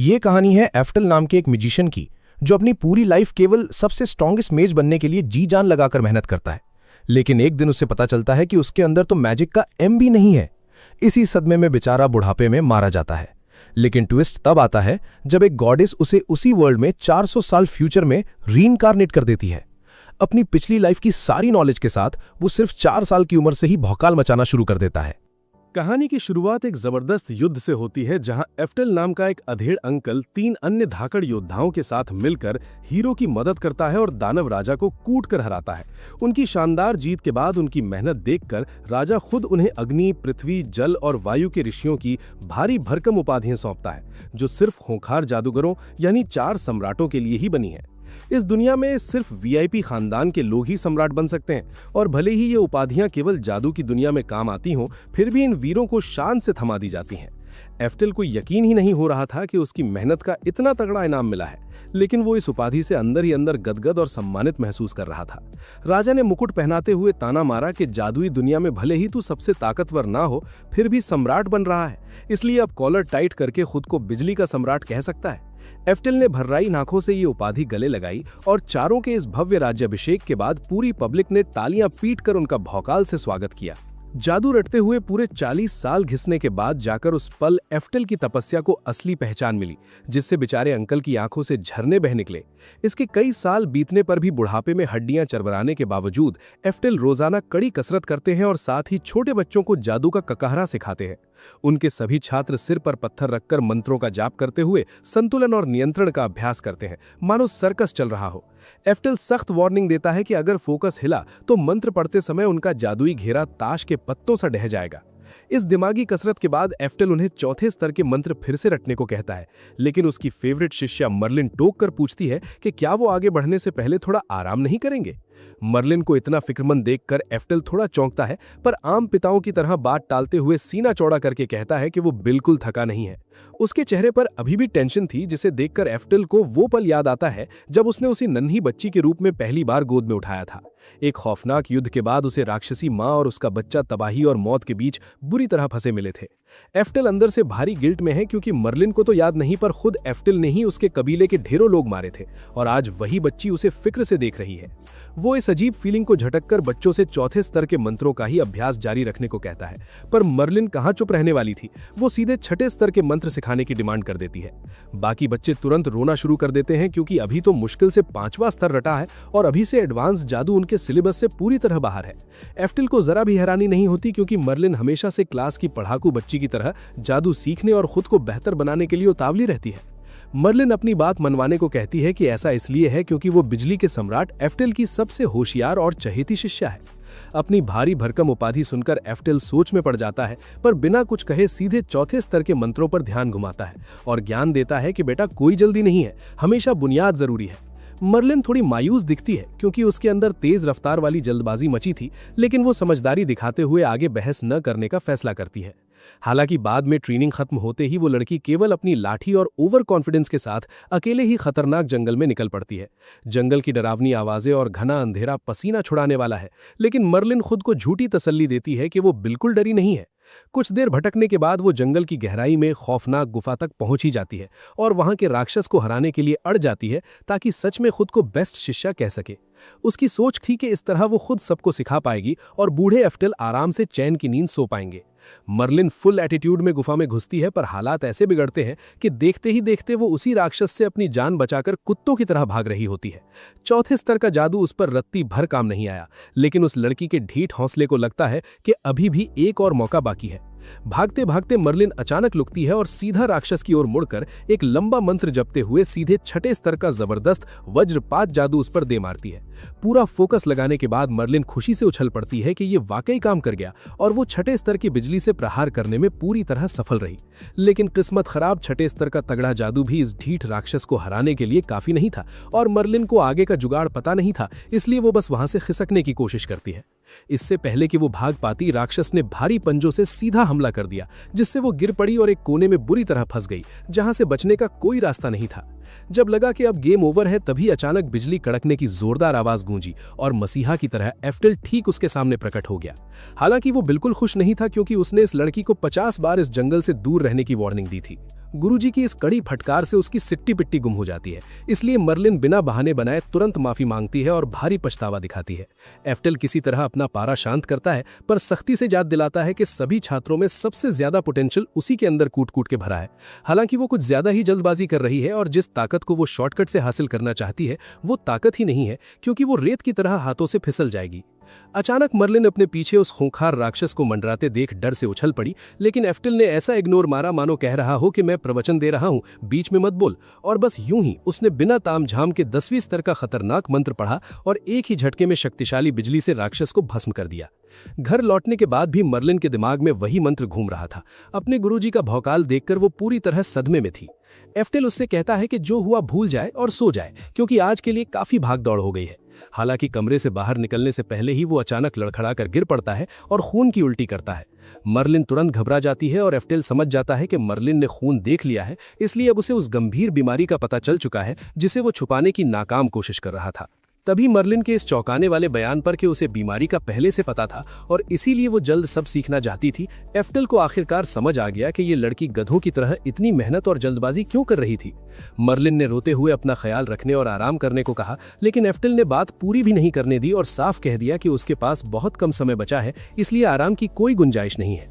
ये कहानी है एफ्टल नाम के एक म्यूजिशियन की, जो अपनी पूरी लाइफ केवल सबसे स्ट्रॉन्गेस्ट मेज बनने के लिए जी जान लगाकर मेहनत करता है। लेकिन एक दिन उसे पता चलता है कि उसके अंदर तो मैजिक का एम भी नहीं है। इसी सदमे में बेचारा बुढ़ापे में मारा जाता है। लेकिन ट्विस्ट तब आता है जब एक गॉडेस उसे उसी वर्ल्ड में 400 साल फ्यूचर में रीइंकार्नेट कर देती है। अपनी पिछली लाइफ की सारी नॉलेज के साथ वो सिर्फ 4 साल की उम्र से ही भौकाल मचाना शुरू कर देता है। कहानी की शुरुआत एक जबरदस्त युद्ध से होती है, जहां एफ्टल नाम का एक अधेड़ अंकल 3 अन्य धाकड़ योद्धाओं के साथ मिलकर हीरो की मदद करता है और दानव राजा को कूट कर हराता है। उनकी शानदार जीत के बाद उनकी मेहनत देखकर राजा खुद उन्हें अग्नि, पृथ्वी, जल और वायु के ऋषियों की भारी भरकम उपाधियां सौंपता है, जो सिर्फ खूंखार जादूगरों यानी 4 सम्राटों के लिए ही बनी है। इस दुनिया में सिर्फ वीआईपी खानदान के लोग ही सम्राट बन सकते हैं, और भले ही ये उपाधियां केवल जादू की दुनिया में काम आती हों, फिर भी इन वीरों को शान से थमा दी जाती हैं। एफ्टल को यकीन ही नहीं हो रहा था कि उसकी मेहनत का इतना तगड़ा इनाम मिला है, लेकिन वो इस उपाधि से अंदर ही अंदर गदगद और सम्मानित महसूस कर रहा था। राजा ने मुकुट पहनाते हुए ताना मारा कि जादुई दुनिया में भले ही तू सबसे ताकतवर ना हो, फिर भी सम्राट बन रहा है, इसलिए अब कॉलर टाइट करके खुद को बिजली का सम्राट कह सकता है। एफ्टल ने भर्राई नाखों से ये उपाधि गले लगाई, और चारों के इस भव्य राज्याभिषेक के बाद पूरी पब्लिक ने तालियां पीटकर उनका भौकाल से स्वागत किया। जादू रटते हुए पूरे 40 साल घिसने के बाद जाकर उस पल एफ्टल की तपस्या को असली पहचान मिली, जिससे बेचारे अंकल की आंखों से झरने बह निकले। इसके कई साल बीतने पर भी बुढ़ापे में हड्डियां चरबराने के बावजूद एफ्टल रोजाना कड़ी कसरत करते हैं और साथ ही छोटे बच्चों को जादू का ककहरा सिखाते हैं। उनके सभी छात्र सिर पर पत्थर रखकर मंत्रों का जाप करते हुए संतुलन और नियंत्रण का अभ्यास करते हैं, मानो सर्कस चल रहा हो। एफ्टल सख्त वार्निंग देता है कि अगर फोकस हिला तो मंत्र पढ़ते समय उनका जादुई घेरा ताश के पत्तों सा ढह जाएगा। इस दिमागी कसरत के बाद एफ्टल उन्हें चौथे स्तर के मंत्र फिर से रटने को कहता है, लेकिन उसकी फेवरेट शिष्या मर्लिन टोक कर पूछती है कि क्या वो आगे बढ़ने से पहले थोड़ा आराम नहीं करेंगे। मर्लिन को इतना फिक्रमंद देखकर एफ्टल थोड़ा चौंकता है, पर आम पिताओं की तरह बात टालते हुए सीना चौड़ा करके कहता है कि वो बिल्कुल थका नहीं है। उसके चेहरे पर अभी भी टेंशन थी, जिसे देखकर एफ्टल को वो पल याद आता है जब उसने उसी नन्ही बच्ची के रूप में पहली बार गोद में उठाया था। एक खौफनाक युद्ध के बाद उसे राक्षसी माँ और उसका बच्चा तबाही और मौत के बीच बुरी तरह फंसे मिले थे। एफ्टल अंदर से भारी गिल्ट में है, क्योंकि मर्लिन को तो याद नहीं, पर खुद एफ्टल ने ही उसके कबीले के ढेरों लोग मारे थे, और आज वही बच्ची उसे फिक्र से देख रही है। वो इस अजीब फीलिंग को झटककर बच्चों से चौथे स्तर के मंत्रों का ही अभ्यास जारी रखने को कहता है, पर मर्लिन कहाँ चुप रहने वाली थी। वो सीधे 6ठे स्तर के मंत्र सिखाने की डिमांड कर देती है। बाकी बच्चे तुरंत रोना शुरू कर देते हैं, क्योंकि अभी तो मुश्किल से 5वां स्तर रटा है और अभी से एडवांस जादू उनके सिलेबस से पूरी तरह बाहर है। एफ्टल को जरा भी हैरानी नहीं होती, क्योंकि मर्लिन हमेशा से क्लास की पढ़ाकू बच्ची की तरह जादू सीखने और खुद को बेहतर बनाने के लिए उतावली रहती है। मर्लिन अपनी बात मनवाने को कहती है कि ऐसा इसलिए है क्योंकि वो बिजली के सम्राट एफ्टल की सबसे होशियार और चहेती शिष्या है। अपनी भारी भरकम उपाधि सुनकर एफ्टल सोच में पड़ जाता है, पर बिना कुछ कहे सीधे चौथे स्तर के मंत्रों पर ध्यान घुमाता है और ज्ञान देता है कि बेटा कोई जल्दी नहीं है, हमेशा बुनियाद जरूरी है। मर्लिन थोड़ी मायूस दिखती है, क्योंकि उसके अंदर तेज रफ्तार वाली जल्दबाजी मची थी, लेकिन वो समझदारी दिखाते हुए आगे बहस न करने का फैसला करती है। हालांकि बाद में ट्रेनिंग खत्म होते ही वो लड़की केवल अपनी लाठी और ओवर कॉन्फिडेंस के साथ अकेले ही खतरनाक जंगल में निकल पड़ती है। जंगल की डरावनी आवाजें और घना अंधेरा पसीना छुड़ाने वाला है, लेकिन मर्लिन खुद को झूठी तसल्ली देती है कि वो बिल्कुल डरी नहीं है। कुछ देर भटकने के बाद वो जंगल की गहराई में खौफनाक गुफा तक पहुंच ही जाती है और वहां के राक्षस को हराने के लिए अड़ जाती है, ताकि सच में खुद को बेस्ट शिष्या कह सके। उसकी सोच थी कि इस तरह वो खुद सबको सिखा पाएगी और बूढ़े एफ्टल आराम से चैन की नींद सो पाएंगे। मर्लिन फुल एटीट्यूड में गुफा में घुसती है, पर हालात ऐसे बिगड़ते हैं कि देखते ही देखते वो उसी राक्षस से अपनी जान बचाकर कुत्तों की तरह भाग रही होती है। चौथे स्तर का जादू उस पर रत्ती भर काम नहीं आया, लेकिन उस लड़की के ढीठ हौसले को लगता है कि अभी भी एक और मौका बाकी है। भागते भागते मर्लिन अचानक लुकती है और सीधा राक्षस की ओर मुड़कर एक लंबा मंत्र जपते हुए सीधे 6ठे स्तर का जबरदस्त वज्रपात जादू उस पर दे मारती है। पूरा फोकस लगाने के बाद मर्लिन खुशी से उछल पड़ती है कि ये वाकई काम कर गया, और वो 6ठे स्तर की बिजली से प्रहार करने में पूरी तरह सफल रही। लेकिन किस्मत खराब 6ठे स्तर का तगड़ा जादू भी इस ढीठ राक्षस को हराने के लिए काफी नहीं था, और मर्लिन को आगे का जुगाड़ पता नहीं था, इसलिए वो बस वहां से खिसकने की कोशिश करती है। इससे पहले कि वो भाग पाती, राक्षस ने भारी पंजों से सीधा हमला कर दिया, जिससे वो गिर पड़ी और एक कोने में बुरी तरह फंस गई, जहां से बचने का कोई रास्ता नहीं था। जब लगा कि अब गेम ओवर है, तभी अचानक बिजली कड़कने की जोरदार आवाज गूंजी और मसीहा की तरह एफ्टल ठीक उसके सामने प्रकट हो गया। हालांकि वो बिल्कुल खुश नहीं था, क्योंकि उसने इस लड़की को 50 बार इस जंगल से दूर रहने की वार्निंग दी थी। गुरुजी की इस कड़ी फटकार से उसकी सिट्टी पिट्टी गुम हो जाती है। इसलिए मर्लिन बिना बहाने बनाए तुरंत माफी मांगती है और भारी पछतावा दिखाती है। एफ्टेल किसी तरह अपना पारा शांत करता है, पर सख्ती से याद दिलाता है कि सभी छात्रों में सबसे ज्यादा पोटेंशियल उसी के अंदर कूट कूट के भरा है। हालांकि वो कुछ ज्यादा ही जल्दबाजी कर रही है और जिस ताकत को वो शॉर्टकट से हासिल करना चाहती है वो ताकत ही नहीं है, क्योंकि वो रेत की तरह हाथों से फिसल जाएगी। अचानक मर्लिन अपने पीछे उस खूंखार राक्षस को मंडराते देख डर से उछल पड़ी, लेकिन एफ्टेल ने ऐसा इग्नोर मारा मानो कह रहा हो कि मैं प्रवचन दे रहा हूं, बीच में मत बोल। और बस यूं ही उसने बिना तामझाम के 10वीं स्तर का खतरनाक मंत्र पढ़ा और एक ही झटके में शक्तिशाली बिजली से राक्षस को भस्म कर दिया। घर लौटने के बाद भी मर्लिन के दिमाग में वही मंत्र घूम रहा था। अपने गुरुजी का भौकाल देखकर वो पूरी तरह सदमे में थी। एफ्टेल उससे कहता है कि जो हुआ भूल जाए और सो जाए, क्योंकि आज के लिए काफी भाग दौड़ हो गई है। हालांकि कमरे से बाहर निकलने से पहले ही वो अचानक लड़खड़ा कर गिर पड़ता है और खून की उल्टी करता है। मर्लिन तुरंत घबरा जाती है और एफ्टेल समझ जाता है कि मर्लिन ने खून देख लिया है, इसलिए अब उसे उस गंभीर बीमारी का पता चल चुका है जिसे वो छुपाने की नाकाम कोशिश कर रहा था। तभी मर्लिन के इस चौंकाने वाले बयान पर कि उसे बीमारी का पहले से पता था और इसीलिए वो जल्द सब सीखना चाहती थी, एफ्टेल को आखिरकार समझ आ गया कि ये लड़की गधों की तरह इतनी मेहनत और जल्दबाजी क्यों कर रही थी। मर्लिन ने रोते हुए अपना ख्याल रखने और आराम करने को कहा, लेकिन एफ्टेल ने बात पूरी भी नहीं करने दी और साफ कह दिया कि उसके पास बहुत कम समय बचा है, इसलिए आराम की कोई गुंजाइश नहीं है।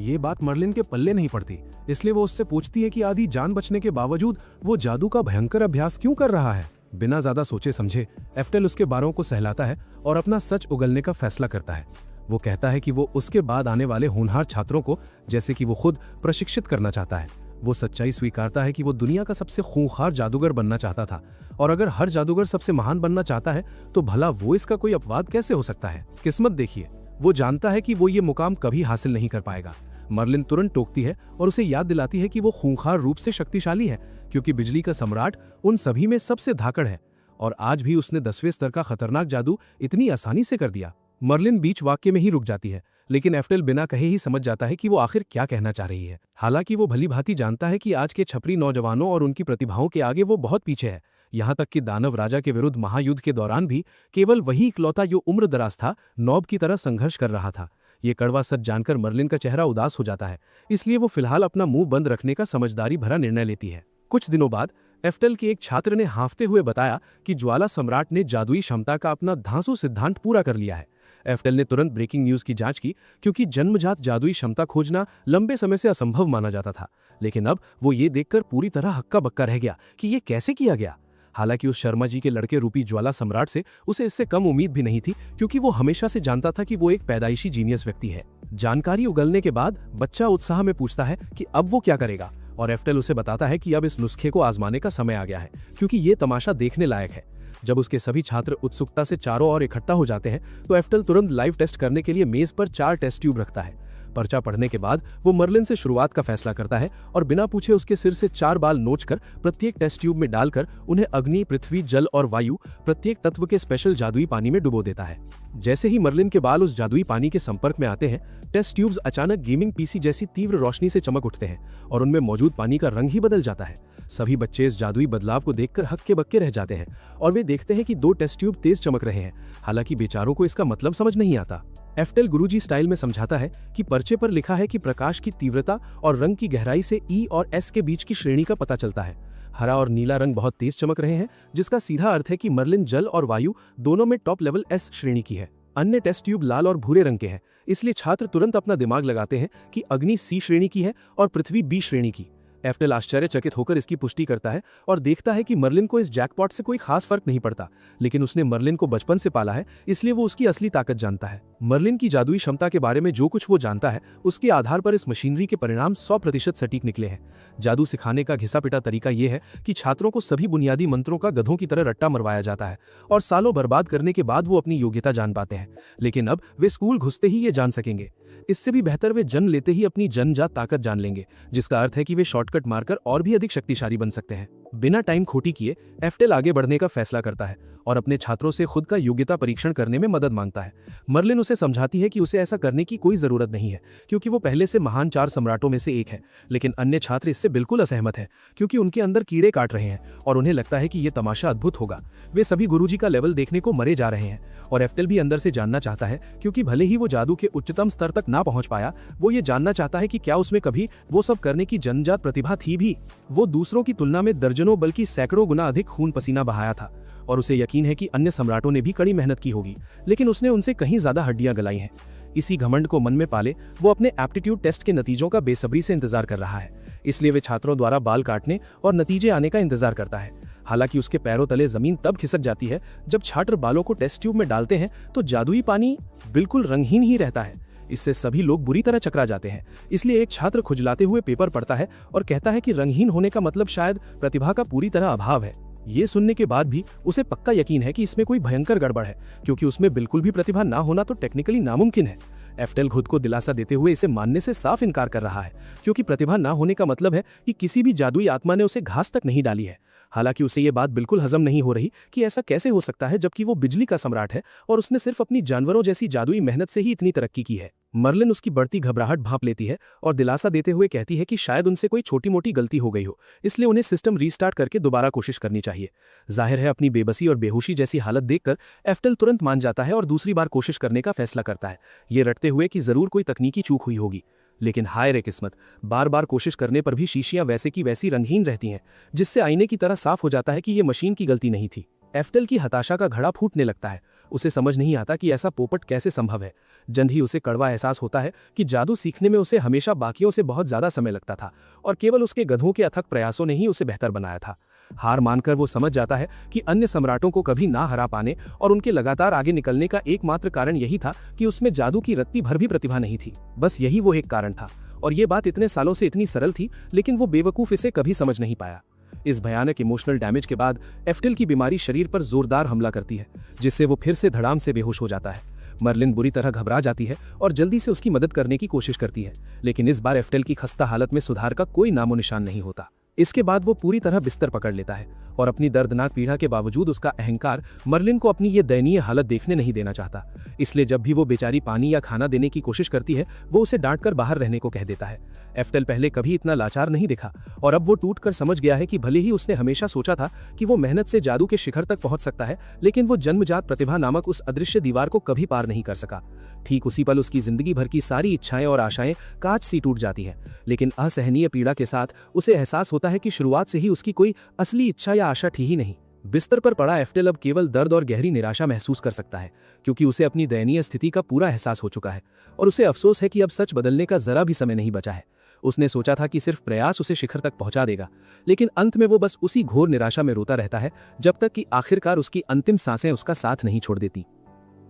ये बात मर्लिन के पल्ले नहीं पड़ती, इसलिए वो उससे पूछती है कि आधी जान बचने के बावजूद वो जादू का भयंकर अभ्यास क्यों कर रहा है। बिना ज्यादा सोचे समझे एफ्टेल उसके बारों को सहलाता है और अपना सच उगलने का फैसला करता है। वो कहता है कि वो उसके बाद आने वाले होनहार छात्रों को, जैसे कि वो खुद, प्रशिक्षित करना चाहता है। वो सच्चाई स्वीकारता है कि वो दुनिया का सबसे खूंखार जादूगर बनना चाहता था, और अगर हर जादूगर सबसे महान बनना चाहता है तो भला वो इसका कोई अपवाद कैसे हो सकता है। किस्मत देखिए, वो जानता है कि वो ये मुकाम कभी हासिल नहीं कर पाएगा। मर्लिन तुरंत टोकती है और उसे याद दिलाती है कि वो खूंखार रूप से शक्तिशाली है, क्योंकि बिजली का सम्राट उन सभी में सबसे धाकड़ है, और आज भी उसने 10वें स्तर का खतरनाक जादू इतनी आसानी से कर दिया। मर्लिन बीच वाक्य में ही रुक जाती है, लेकिन एफ्टेल बिना कहे ही समझ जाता है कि वो आखिर क्या कहना चाह रही है। हालांकि वो भली भांति जानता है कि आज के छपरी नौजवानों और उनकी प्रतिभाओं के आगे वो बहुत पीछे है। यहाँ तक कि दानव राजा के विरुद्ध महायुद्ध के दौरान भी केवल वही इकलौता जो उम्र दराज था, नॉब की तरह संघर्ष कर रहा था। ये कड़वा सच जानकर मर्लिन का चेहरा उदास हो जाता है, इसलिए वो फिलहाल अपना मुंह बंद रखने का समझदारी भरा निर्णय लेती है। कुछ दिनों बाद एफ्टेल के एक छात्र ने हाँफते हुए बताया कि ज्वाला सम्राट ने जादुई क्षमता का अपना धांसू सिद्धांत पूरा कर लिया है। एफ्टेल ने तुरंत ब्रेकिंग न्यूज की जांच की, क्योंकि जन्मजात जादुई क्षमता खोजना लंबे समय से असंभव माना जाता था। लेकिन अब वो ये देखकर पूरी तरह हक्का बक्का रह गया कि ये कैसे किया गया। हालांकि उस शर्मा जी के लड़के रूपी ज्वाला सम्राट से उसे इससे कम उम्मीद भी नहीं थी, क्योंकि वो हमेशा से जानता था कि वो एक पैदाइशी जीनियस व्यक्ति है। जानकारी उगलने के बाद बच्चा उत्साह में पूछता है कि अब वो क्या करेगा, और एफ्टेल उसे बताता है कि अब इस नुस्खे को आजमाने का समय आ गया है, क्योंकि ये तमाशा देखने लायक है। जब उसके सभी छात्र उत्सुकता से चारों ओर इकट्ठा हो जाते हैं तो एफ्टेल तुरंत लाइव टेस्ट करने के लिए मेज पर 4 टेस्ट ट्यूब रखता है। पर्चा पढ़ने के बाद वो मर्लिन से शुरुआत का फैसला करता है और बिना पूछे उसके सिर से 4 बाल नोचकर प्रत्येक टेस्ट ट्यूब में डालकर उन्हें अग्नि, पृथ्वी, जल और वायु प्रत्येक तत्व के स्पेशल जादुई पानी में डुबो देता है। जैसे ही मर्लिन के बाल उस जादुई पानी के संपर्क में आते हैं, टेस्ट ट्यूब्स अचानक गेमिंग पीसी जैसी तीव्र रोशनी से चमक उठते हैं और उनमें मौजूद पानी का रंग ही बदल जाता है। सभी बच्चे इस जादुई बदलाव को देखकर हक्के बक्के रह जाते हैं और वे देखते हैं कि 2 टेस्ट ट्यूब तेज चमक रहे हैं। हालांकि बेचारों को इसका मतलब समझ नहीं आता। एफ्टेल गुरुजी स्टाइल में समझाता है कि पर्चे पर लिखा है कि प्रकाश की तीव्रता और रंग की गहराई से ई और एस के बीच की श्रेणी का पता चलता है। हरा और नीला रंग बहुत तेज चमक रहे हैं, जिसका सीधा अर्थ है कि मर्लिन जल और वायु दोनों में टॉप लेवल एस श्रेणी की है। अन्य टेस्ट ट्यूब लाल और भूरे रंग के हैं, इसलिए छात्र तुरंत अपना दिमाग लगाते हैं कि अग्नि सी श्रेणी की है और पृथ्वी बी श्रेणी की। एफ्टेल आश्चर्यचकित होकर इसकी पुष्टि करता है और देखता है कि मर्लिन को इस जैकपॉट से कोई खास फर्क नहीं पड़ता, लेकिन उसने मर्लिन को बचपन से पाला है, इसलिए वो उसकी असली ताकत जानता है। मर्लिन की जादुई क्षमता के बारे में जो कुछ वो जानता है, उसके आधार पर इस मशीनरी के परिणाम 100% सटीक निकले हैं। जादू सिखाने का घिसा पिटा तरीका यह है कि छात्रों को सभी बुनियादी मंत्रों का गधों की तरह रट्टा मरवाया जाता है और सालों बर्बाद करने के बाद वो अपनी योग्यता जान पाते हैं। लेकिन अब वे स्कूल घुसते ही ये जान सकेंगे। इससे भी बेहतर वे जन्म लेते ही अपनी जन्मजात ताकत जान लेंगे, जिसका अर्थ है कि वे शॉर्टकट मारकर और भी अधिक शक्तिशाली बन सकते हैं। बिना टाइम खोटी किए एफ्टेल आगे बढ़ने का फैसला करता है और अपने छात्रों से खुद का योग्यता परीक्षण करने में मदद मांगता है। मर्लिन उसे समझाती है कि उसे ऐसा करने की कोई जरूरत नहीं है क्योंकि वो पहले से महान 4 सम्राटों में से एक है, लेकिन अन्य छात्र इससे बिल्कुल असहमत हैं क्योंकि उनके अंदर कीड़े काट रहे हैं और उन्हें लगता है कि ये तमाशा अद्भुत होगा। वे सभी गुरुजी का लेवल देखने को मरे जा रहे हैं और एफ्टेल भी अंदर से जानना चाहता है क्योंकि भले ही वो जादू के उच्चतम स्तर तक ना पहुंच पाया, वो ये जानना चाहता है कि क्या उसमें कभी वो सब करने की जन्मजात प्रतिभा थी भी। वो दूसरों की तुलना में दर्जनों बल्कि सैकड़ों गुना अधिक खून पसीना बहाया था और उसे यकीन है कि अन्य सम्राटों ने भी कड़ी मेहनत की होगी, लेकिन उसने उनसे कहीं ज्यादा हड्डियां गलाई हैं। इसी घमंड को मन में पाले वो अपने एप्टीट्यूड टेस्ट के नतीजों का बेसब्री से इंतजार कर रहा है, इसलिए वे छात्रों द्वारा बाल काटने और नतीजे आने का इंतजार करता है। हालांकि उसके पैरों तले जमीन तब खिसक जाती है जब छात्र बालों को टेस्ट ट्यूब में डालते हैं तो जादुई पानी बिल्कुल रंगहीन ही रहता है। इससे सभी लोग बुरी तरह चकरा जाते हैं। इसलिए एक छात्र खुजलाते हुए पेपर पढ़ता है और कहता है कि रंगहीन होने का मतलब शायद प्रतिभा का पूरी तरह अभाव है। ये सुनने के बाद भी उसे पक्का यकीन है कि इसमें कोई भयंकर गड़बड़ है, क्योंकि उसमें बिल्कुल भी प्रतिभा ना होना तो टेक्निकली नामुमकिन है। एफ्टेल खुद को दिलासा देते हुए इसे मानने से साफ इनकार कर रहा है, क्योंकि प्रतिभा ना होने का मतलब है कि किसी भी जादुई आत्मा ने उसे घास तक नहीं डाली है। हालांकि उसे ये बात बिल्कुल हजम नहीं हो रही कि ऐसा कैसे हो सकता है जबकि वो बिजली का सम्राट है और उसने सिर्फ अपनी जानवरों जैसी जादुई मेहनत से ही इतनी तरक्की की है। मर्लिन उसकी बढ़ती घबराहट भांप लेती है और दिलासा देते हुए कहती है कि शायद उनसे कोई छोटी मोटी गलती हो गई हो, इसलिए उन्हें सिस्टम रीस्टार्ट करके दोबारा कोशिश करनी चाहिए। जाहिर है अपनी बेबसी और बेहोशी जैसी हालत देखकर एफ्टेल तुरंत मान जाता है और दूसरी बार कोशिश करने का फैसला करता है, ये रटते हुए कि जरूर कोई तकनीकी चूक हुई होगी। लेकिन हाय रे किस्मत, बार बार कोशिश करने पर भी शीशियां वैसे की वैसी रंगहीन रहती हैं, जिससे आईने की तरह साफ हो जाता है कि ये मशीन की गलती नहीं थी। एफ्टेल की हताशा का घड़ा फूटने लगता है। उसे समझ नहीं आता कि ऐसा पोपट कैसे संभव है। जल्द ही उसे कड़वा एहसास होता है कि जादू सीखने में उसे हमेशा बाकियों से बहुत ज्यादा समय लगता था और केवल उसके गधों के अथक प्रयासों ने ही उसे बेहतर बनाया था। हार मानकर वो समझ जाता है कि अन्य सम्राटों को कभी ना हरा पाने और उनके लगातार आगे निकलने का एकमात्र कारण यही था कि उसमें जादू की रत्ती भर भी प्रतिभा नहीं थी। बस यही वो एक कारण था, और ये बात इतने सालों से इतनी सरल थी, लेकिन वो बेवकूफ इसे कभी समझ नहीं पाया। इस भयानक इमोशनल डैमेज के बाद एफ्टेल की बीमारी शरीर पर जोरदार हमला करती है, जिससे वो फिर से धड़ाम से बेहोश हो जाता है। मर्लिन बुरी तरह घबरा जाती है और जल्दी से उसकी मदद करने की कोशिश करती है, लेकिन इस बार एफ्टेल की खस्ता हालत में सुधार का कोई नामो निशान नहीं होता। इसके बाद वो पूरी तरह बिस्तर पकड़ लेता है और अपनी दर्दनाक पीड़ा के बावजूद उसका अहंकार मर्लिन को अपनी ये दयनीय हालत देखने नहीं देना चाहता। इसलिए जब भी वो बेचारी पानी या खाना देने की कोशिश करती है, वो उसे डांटकर बाहर रहने को कह देता है। एफ्टेल पहले कभी इतना लाचार नहीं दिखा और अब वो टूटकर समझ गया है कि भले ही उसने हमेशा सोचा था कि वो मेहनत से जादू के शिखर तक पहुंच सकता है, लेकिन वो जन्मजात प्रतिभा नामक उस अदृश्य दीवार को कभी पार नहीं कर सका। ठीक उसी पल उसकी जिंदगी भर की सारी इच्छाएं और आशाएं कांच सी टूट जाती हैं, लेकिन असहनीय पीड़ा के साथ उसे एहसास होता है कि शुरुआत से ही उसकी कोई असली इच्छा या आशा थी ही नहीं। बिस्तर पर पड़ा एफ्टेल अब केवल दर्द और गहरी निराशा महसूस कर सकता है, क्योंकि उसे अपनी दयनीय स्थिति का पूरा एहसास हो चुका है और उसे अफसोस है कि अब सच बदलने का जरा भी समय नहीं बचा है। उसने सोचा था कि सिर्फ प्रयास उसे शिखर तक पहुंचा देगा, लेकिन अंत में वो बस उसी घोर निराशा में रोता रहता है जब तक कि आखिरकार उसकी अंतिम सांसें उसका साथ नहीं छोड़ देती।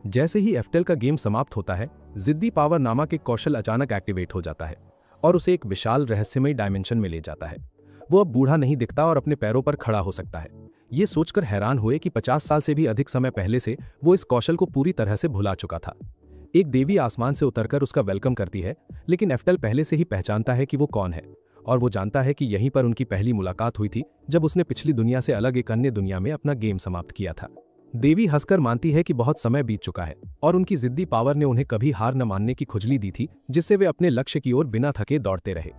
जैसे ही एफ्टेल का गेम समाप्त होता है, जिद्दी पावर नामक एक कौशल अचानक एक्टिवेट हो जाता है और उसे एक विशाल रहस्यमय डायमेंशन में ले जाता है। वो अब बूढ़ा नहीं दिखता और अपने पैरों पर खड़ा हो सकता है। ये सोचकर हैरान हुए कि 50 साल से भी अधिक समय पहले से वो इस कौशल को पूरी तरह से भुला चुका था। एक देवी आसमान से उतरकर उसका वेलकम करती है, लेकिन एफ्टेल पहले से ही पहचानता है कि वो कौन है और वो जानता है कि यहीं पर उनकी पहली मुलाकात हुई थी जब उसने पिछली दुनिया से अलग एक अन्य दुनिया में अपना गेम समाप्त किया था। देवी हंसकर मानती है कि बहुत समय बीत चुका है और उनकी जिद्दी पावर ने उन्हें कभी हार न मानने की खुजली दी थी, जिससे वे अपने लक्ष्य की ओर बिना थके दौड़ते रहे।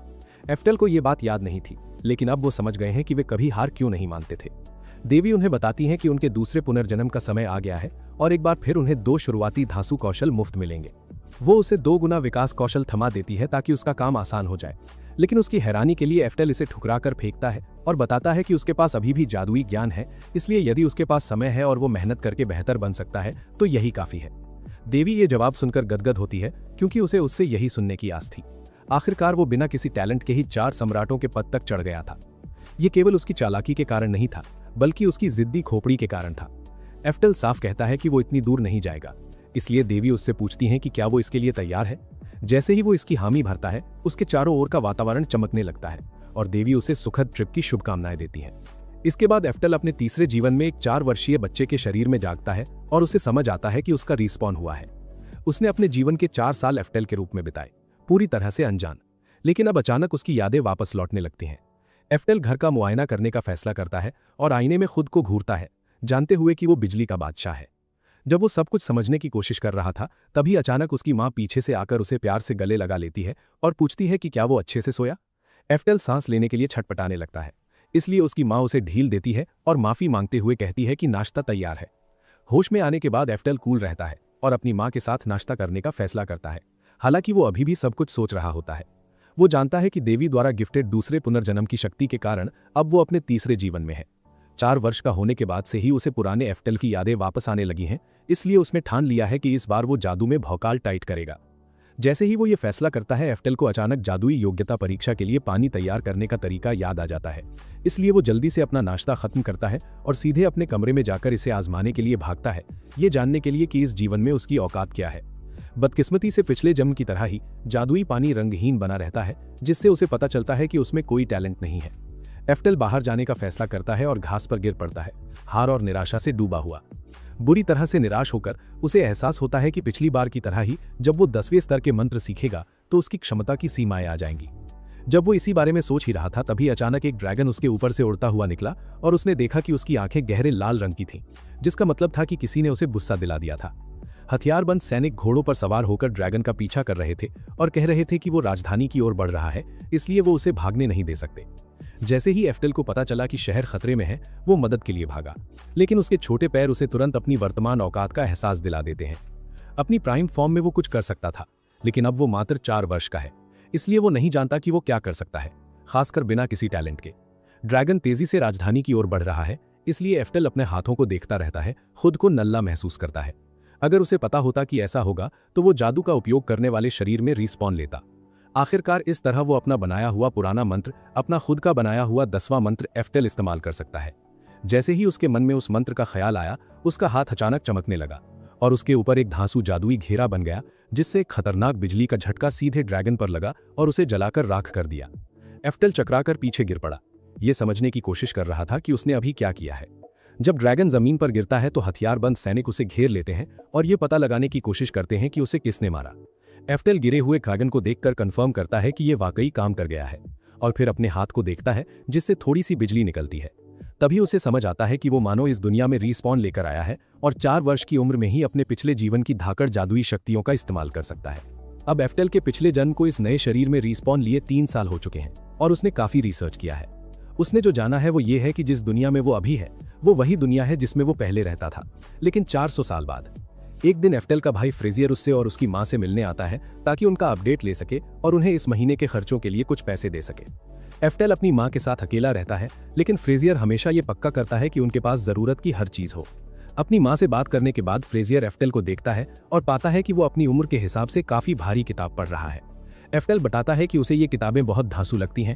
एफ्टेल को ये बात याद नहीं थी, लेकिन अब वो समझ गए हैं कि वे कभी हार क्यों नहीं मानते थे। देवी उन्हें बताती हैं कि उनके दूसरे पुनर्जन्म का समय आ गया है और एक बार फिर उन्हें 2 शुरुआती धांसू कौशल मुफ्त मिलेंगे। वो उसे 2 गुना विकास कौशल थमा देती है ताकि उसका काम आसान हो जाए, लेकिन उसकी हैरानी के लिए एफ्टेल इसे ठुकराकर फेंकता है और बताता है कि उसके पास अभी भी जादुई ज्ञान है, इसलिए यदि उसके पास समय है और वो मेहनत करके बेहतर बन सकता है तो यही काफी है। देवी ये जवाब सुनकर गदगद होती है, क्योंकि उसे उससे यही सुनने की आस थी। आखिरकार वो बिना किसी टैलेंट के ही 4 सम्राटों के पद तक चढ़ गया था। ये केवल उसकी चालाकी के कारण नहीं था, बल्कि उसकी जिद्दी खोपड़ी के कारण था। एफ्टेल साफ कहता है कि वो इतनी दूर नहीं जाएगा, इसलिए देवी उससे पूछती हैं कि क्या वो इसके लिए तैयार है। जैसे ही वो इसकी हामी भरता है, उसके चारों ओर का वातावरण चमकने लगता है और देवी उसे सुखद ट्रिप की शुभकामनाएं देती हैं। इसके बाद एफ्टेल अपने तीसरे जीवन में एक 4 वर्षीय बच्चे के शरीर में जागता है और उसे समझ आता है कि उसका रिस्पॉन हुआ है। उसने अपने जीवन के 4 साल एफ्टेल के रूप में बिताए, पूरी तरह से अनजान, लेकिन अब अचानक उसकी यादें वापस लौटने लगती हैं। एफ्टेल घर का मुआयना करने का फैसला करता है और आईने में खुद को घूरता है, जानते हुए कि वो बिजली का बादशाह है। जब वो सब कुछ समझने की कोशिश कर रहा था, तभी अचानक उसकी माँ पीछे से आकर उसे प्यार से गले लगा लेती है और पूछती है कि क्या वो अच्छे से सोया। एफ्टेल सांस लेने के लिए छटपटाने लगता है, इसलिए उसकी माँ उसे ढील देती है और माफी मांगते हुए कहती है कि नाश्ता तैयार है। होश में आने के बाद एफ्टेल कूल रहता है और अपनी माँ के साथ नाश्ता करने का फैसला करता है, हालांकि वो अभी भी सब कुछ सोच रहा होता है। वो जानता है कि देवी द्वारा गिफ्टेड दूसरे पुनर्जन्म की शक्ति के कारण अब वो अपने तीसरे जीवन में है। 4 वर्ष का होने के बाद से ही उसे पुराने एफ्टेल की यादें वापस आने लगी हैं, इसलिए उसने ठान लिया है कि इस बार वो जादू में भौकाल टाइट करेगा। जैसे ही वो ये फैसला करता है, एफ्टेल को अचानक जादुई योग्यता परीक्षा के लिए पानी तैयार करने का तरीका याद आ जाता है, इसलिए वो जल्दी से अपना नाश्ता खत्म करता है और सीधे अपने कमरे में जाकर इसे आजमाने के लिए भागता है, ये जानने के लिए कि इस जीवन में उसकी औकात क्या है। बदकिस्मती से पिछले जन्म की तरह ही जादुई पानी रंगहीन बना रहता है, जिससे उसे पता चलता है कि उसमें कोई टैलेंट नहीं है। एफ्टेल बाहर जाने का फैसला करता है और घास पर गिर पड़ता है, हार और निराशा से डूबा हुआ। बुरी तरह से निराश होकर उसे एहसास होता है कि पिछली बार की तरह ही जब वो 10वें स्तर के मंत्र सीखेगा तो उसकी क्षमता की सीमाएं आ जाएंगी। जब वो इसी बारे में सोच ही रहा था, तभी अचानक एक ड्रैगन उसके ऊपर से उड़ता हुआ निकला और उसने देखा कि उसकी आंखें गहरे लाल रंग की थीं, जिसका मतलब था कि किसी ने उसे गुस्सा दिला दिया था। हथियारबंद सैनिक घोड़ों पर सवार होकर ड्रैगन का पीछा कर रहे थे और कह रहे थे कि वो राजधानी की ओर बढ़ रहा है, इसलिए वो उसे भागने नहीं दे सकते। जैसे ही एफ्टेल को पता चला कि शहर खतरे में है, वो मदद के लिए भागा, लेकिन उसके छोटे पैर उसे तुरंत अपनी वर्तमान औकात का एहसास दिला देते हैं। अपनी प्राइम फॉर्म में वो कुछ कर सकता था, लेकिन अब वो मात्र 4 वर्ष का है, इसलिए वो नहीं जानता कि वो क्या कर सकता है, खासकर बिना किसी टैलेंट के। ड्रैगन तेजी से राजधानी की ओर बढ़ रहा है, इसलिए एफ्टेल अपने हाथों को देखता रहता है, खुद को नल्ला महसूस करता है। अगर उसे पता होता कि ऐसा होगा तो वो जादू का उपयोग करने वाले शरीर में रिस्पॉन लेता। आखिरकार इस तरह वो अपना बनाया हुआ पुराना मंत्र, अपना खुद का बनाया हुआ 10वां मंत्र एफ्टेल इस्तेमाल कर सकता है। जैसे ही उसके मन में उस मंत्र का ख्याल आया, उसका हाथ अचानक चमकने लगा और उसके ऊपर एक धांसू जादुई घेरा बन गया, जिससे एक खतरनाक बिजली का झटका सीधे ड्रैगन पर लगा और उसे जलाकर राख कर दिया। एफ्टेल चकराकर पीछे गिर पड़ा, ये समझने की कोशिश कर रहा था कि उसने अभी क्या किया है। जब ड्रैगन जमीन पर गिरता है तो हथियारबंद सैनिक उसे घेर लेते हैं और ये पता लगाने की कोशिश करते हैं कि उसे किसने मारा। एफ्टेल गिरे हुए ड्रैगन को देखकर कंफर्म करता है कि ये वाकई काम कर गया है और फिर अपने हाथ को देखता है, जिससे थोड़ी सी बिजली निकलती है। तभी उसे समझ आता है कि वो मानो इस दुनिया में रिस्पॉन लेकर आया है और 4 वर्ष की उम्र में ही अपने पिछले जीवन की धाकड़ जादुई शक्तियों का इस्तेमाल कर सकता है। अब एफ्टेल के पिछले जन्म को इस नए शरीर में रिस्पॉन लिए 3 साल हो चुके हैं और उसने काफी रिसर्च किया है। उसने जो जाना है वो ये है कि जिस दुनिया में वो अभी है, वो वही दुनिया है जिसमें वो पहले रहता था, लेकिन 400 साल बाद। एक दिन एफ्टेल का भाई फ्रेजियर उससे और उसकी माँ से मिलने आता है ताकि उनका अपडेट ले सके और उन्हें इस महीने के खर्चों के लिए कुछ पैसे दे सके। एफ्टेल अपनी माँ के साथ अकेला रहता है, लेकिन फ्रेजियर हमेशा ये पक्का करता है कि उनके पास जरूरत की हर चीज हो। अपनी माँ से बात करने के बाद फ्रेजियर एफ्टेल को देखता है और पाता है कि वो अपनी उम्र के हिसाब से काफी भारी किताब पढ़ रहा है। एफ्टेल बताता है कि उसे ये किताबें बहुत धांसू लगती हैं,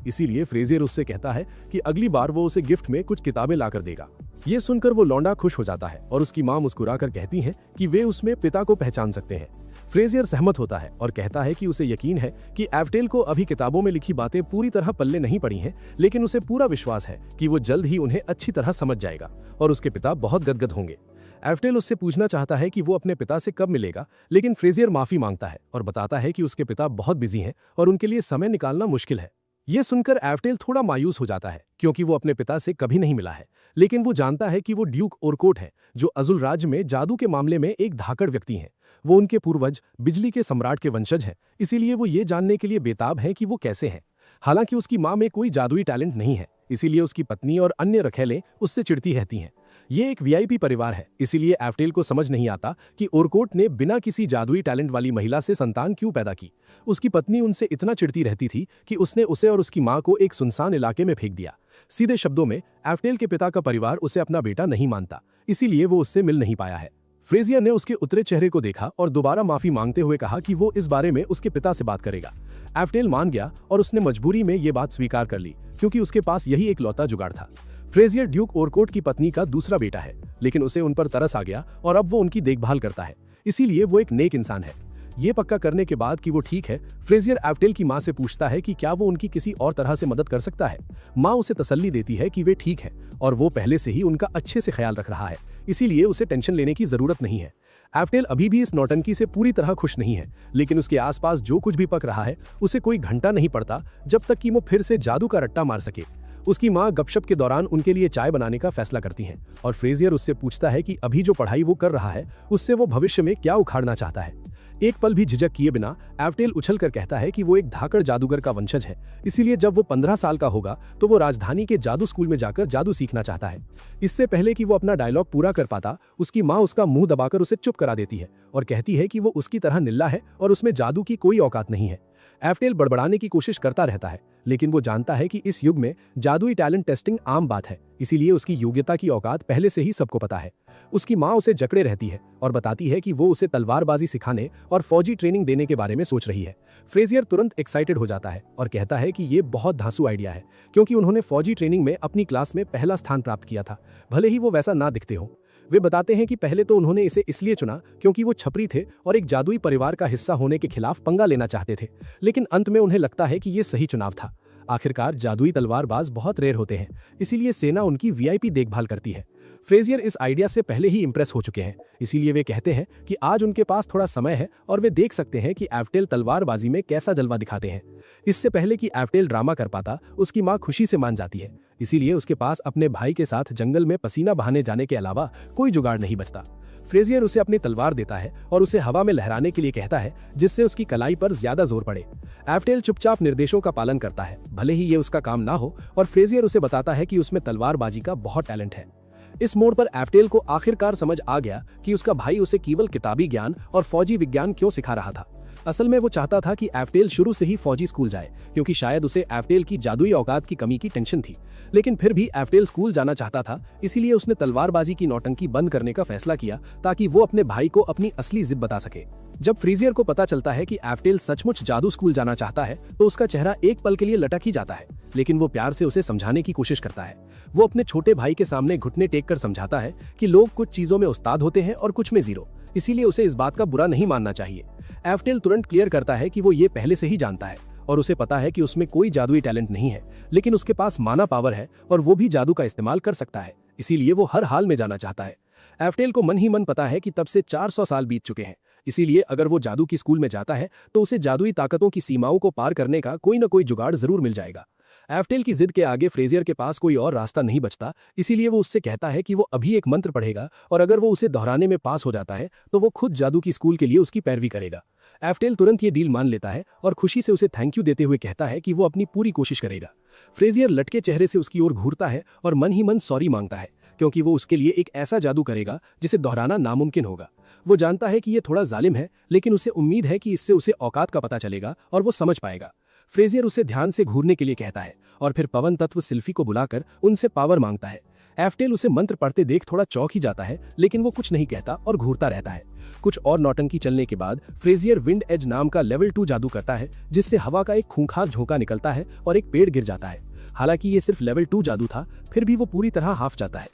इसीलिए फ्रेजियर उससे कहता है कि अगली बार वो उसे गिफ्ट में कुछ किताबें लाकर देगा। ये सुनकर वो लौंडा खुश हो जाता है और उसकी माँ मुस्कुराकर कहती है कि वे उसमें पिता को पहचान सकते हैं। फ्रेजियर सहमत होता है और कहता है कि उसे यकीन है कि एफ्टेल को अभी किताबों में लिखी बातें पूरी तरह पल्ले नहीं पड़ी हैं, लेकिन उसे पूरा विश्वास है कि वो जल्द ही उन्हें अच्छी तरह समझ जाएगा और उसके पिता बहुत गदगद होंगे। एफ्टेल उससे पूछना चाहता है कि वो अपने पिता से कब मिलेगा, लेकिन फ्रेजियर माफी मांगता है और बताता है कि उसके पिता बहुत बिजी हैं और उनके लिए समय निकालना मुश्किल है। ये सुनकर एफ्टेल थोड़ा मायूस हो जाता है, क्योंकि वो अपने पिता से कभी नहीं मिला है, लेकिन वो जानता है कि वो ड्यूक ओरकोट है, जो अजुल राज्य में जादू के मामले में एक धाकड़ व्यक्ति हैं। वो उनके पूर्वज बिजली के सम्राट के वंशज हैं, इसीलिए वो ये जानने के लिए बेताब हैं कि वो कैसे हैं। हालांकि उसकी माँ में कोई जादुई टैलेंट नहीं है, इसीलिए उसकी पत्नी और अन्य रखेलें उससे चिढ़ती रहती हैं। ये एक वीआईपी परिवार है, इसीलिए एफ्टेल को समझ नहीं आता कि ओरकोट ने बिना किसी जादुई टैलेंट वाली महिला से संतान क्यों पैदा की। उसकी पत्नी उनसे इतना चिढ़ती रहती थी कि उसने उसे और उसकी माँ को एक सुनसान इलाके में फेंक दिया। सीधे शब्दों में, एफ्टेल के पिता का परिवार उसे अपना बेटा नहीं मानता, इसीलिए वो उससे मिल नहीं पाया है। फ्रेजियर ने उसके उतरे चेहरे को देखा और दोबारा माफी मांगते हुए कहा कि वो इस बारे में उसके पिता से बात करेगा। एफ्टेल मान गया और उसने मजबूरी में ये बात स्वीकार कर ली, क्योंकि उसके पास यही एक लौता जुगाड़ था। फ्रेजियर ड्यूक ओरकोट की पत्नी का दूसरा बेटा है, लेकिन उसे उन पर तरस आ गया और अब वो उनकी देखभाल करता है, इसीलिए वो एक नेक इंसान है। ये पक्का करने के बाद कि वो ठीक है, फ्रेजियर एफ्टेल की माँ से पूछता है कि क्या वो उनकी किसी और तरह से मदद कर सकता है। माँ उसे तसल्ली देती है कि वे ठीक है और वो पहले से ही उनका अच्छे से ख्याल रख रहा है, इसीलिए उसे टेंशन लेने की जरूरत नहीं है। एफ्टेल अभी भी इस नौटंकी से पूरी तरह खुश नहीं है, लेकिन उसके आसपास जो कुछ भी पक रहा है उसे कोई घंटा नहीं पड़ता जब तक कि वो फिर से जादू का रट्टा मार सके। उसकी माँ गपशप के दौरान उनके लिए चाय बनाने का फैसला करती है और फ्रेजियर उससे पूछता है कि अभी जो पढ़ाई वो कर रहा है उससे वो भविष्य में क्या उखाड़ना चाहता है। एक पल भी झिझक किए बिना एफ्टेल उछलकर कहता है कि वो एक धाकड़ जादूगर का वंशज है, इसीलिए जब वो 15 साल का होगा तो वो राजधानी के जादू स्कूल में जाकर जादू सीखना चाहता है। इससे पहले कि वो अपना डायलॉग पूरा कर पाता, उसकी माँ उसका मुंह दबाकर उसे चुप करा देती है और कहती है कि वो उसकी तरह निल्ला है और उसमें जादू की कोई औकात नहीं है। एफ्टेल बड़बड़ाने की कोशिश करता रहता है, लेकिन वो जानता है कि इस युग में जादुई टैलेंट टेस्टिंग आम बात है, इसीलिए उसकी योग्यता की औकात पहले से ही सबको पता है। उसकी माँ उसे जकड़े रहती है और बताती है कि वो उसे तलवारबाजी सिखाने और फौजी ट्रेनिंग देने के बारे में सोच रही है। फ्रेजियर तुरंत एक्साइटेड हो जाता है और कहता है कि ये बहुत धांसू आइडिया है, क्योंकि उन्होंने फौजी ट्रेनिंग में अपनी क्लास में पहला स्थान प्राप्त किया था, भले ही वो वैसा ना दिखते हो। वे बताते हैं कि पहले तो उन्होंने इसे इसलिए चुना क्योंकि वो छपरी थे और एक जादुई परिवार का हिस्सा होने के खिलाफ पंगा लेना चाहते थे, लेकिन अंत में उन्हें लगता है कि ये सही चुनाव था। आखिरकार जादुई तलवारबाज बहुत रेयर होते हैं, इसीलिए सेना उनकी वीआईपी देखभाल करती है। फ्रेजियर इस आइडिया से पहले ही इंप्रेस हो चुके हैं, इसीलिए वे कहते हैं कि आज उनके पास थोड़ा समय है और वे देख सकते हैं कि एफ्टेल तलवारबाजी में कैसा जलवा दिखाते हैं। इससे पहले कि एफ्टेल ड्रामा कर पाता, उसकी माँ खुशी से मान जाती है, इसीलिए उसके पास अपने भाई के साथ जंगल में पसीना बहाने जाने के अलावा कोई जुगाड़ नहीं बचता। फ्रेजियर उसे अपनी तलवार देता है और उसे हवा में लहराने के लिए कहता है, जिससे उसकी कलाई पर ज्यादा जोर पड़े। एफ्टेल चुपचाप निर्देशों का पालन करता है, भले ही ये उसका काम ना हो, और फ्रेजियर उसे बताता है कि उसमें तलवारबाजी का बहुत टैलेंट है। इस मोड़ पर एफ्टेल को आखिरकार समझ आ गया कि उसका भाई उसे केवल किताबी ज्ञान और फौजी विज्ञान क्यों सिखा रहा था। असल में वो चाहता था कि एफ्टेल शुरू से ही फौजी स्कूल जाए, क्योंकि शायद उसे एफ्टेल की जादुई औकात की कमी की टेंशन थी। लेकिन फिर भी एफ्टेल स्कूल जाना चाहता था, इसीलिए उसने तलवारबाजी की नौटंकी बंद करने का फैसला किया ताकि वो अपने भाई को अपनी असली जिद बता सके। जब फ्रेजियर को पता चलता है कि एफ्टेल सचमुच जादू स्कूल जाना चाहता है तो उसका चेहरा एक पल के लिए लटक ही जाता है, लेकिन वो प्यार से उसे समझाने की कोशिश करता है। वो अपने छोटे भाई के सामने घुटने टेक कर समझाता है कि लोग कुछ चीजों में उस्ताद होते हैं और कुछ में जीरो, इसीलिए उसे इस बात का बुरा नहीं मानना चाहिए। एफ्टेल तुरंत क्लियर करता है कि वो ये पहले से ही जानता है और उसे पता है कि उसमें कोई जादुई टैलेंट नहीं है, लेकिन उसके पास माना पावर है और वो भी जादू का इस्तेमाल कर सकता है, इसीलिए वो हर हाल में जाना चाहता है। एफ्टेल को मन ही मन पता है कि तब से 400 साल बीत चुके हैं, इसीलिए अगर वो जादू की स्कूल में जाता है तो उसे जादुई ताकतों की सीमाओं को पार करने का कोई न कोई जुगाड़ जरूर मिल जाएगा। एफ्टेल की जिद के आगे फ्रेजियर के पास कोई और रास्ता नहीं बचता, इसीलिए वो उससे कहता है कि वो अभी एक मंत्र पढ़ेगा और अगर वो उसे दोहराने में पास हो जाता है तो वो खुद जादू की स्कूल के लिए उसकी पैरवी करेगा। एफ्टेल तुरंत ये डील मान लेता है और खुशी से उसे थैंक यू देते हुए कहता है कि वो अपनी पूरी कोशिश करेगा। फ्रेजियर लटके चेहरे से उसकी ओर घूरता है और मन ही मन सॉरी मांगता है, क्योंकि वो उसके लिए एक ऐसा जादू करेगा जिसे दोहराना नामुमकिन होगा। वो जानता है कि ये थोड़ा जालिम है, लेकिन उसे उम्मीद है कि इससे उसे औकात का पता चलेगा और वो समझ पाएगा। फ्रेजियर उसे ध्यान से घूरने के लिए कहता है और फिर पवन तत्व सिल्फी को बुलाकर उनसे पावर मांगता है। एफ्टेल उसे मंत्र पढ़ते देख थोड़ा चौंक ही जाता है, लेकिन वो कुछ नहीं कहता और घूरता रहता है। कुछ और नौटंकी चलने के बाद फ्रेजियर विंड एज नाम का लेवल 2 जादू करता है, जिससे हवा का एक खूंखार झोंका निकलता है और एक पेड़ गिर जाता है। हालांकि ये सिर्फ लेवल 2 जादू था, फिर भी वो पूरी तरह हाफ जाता है,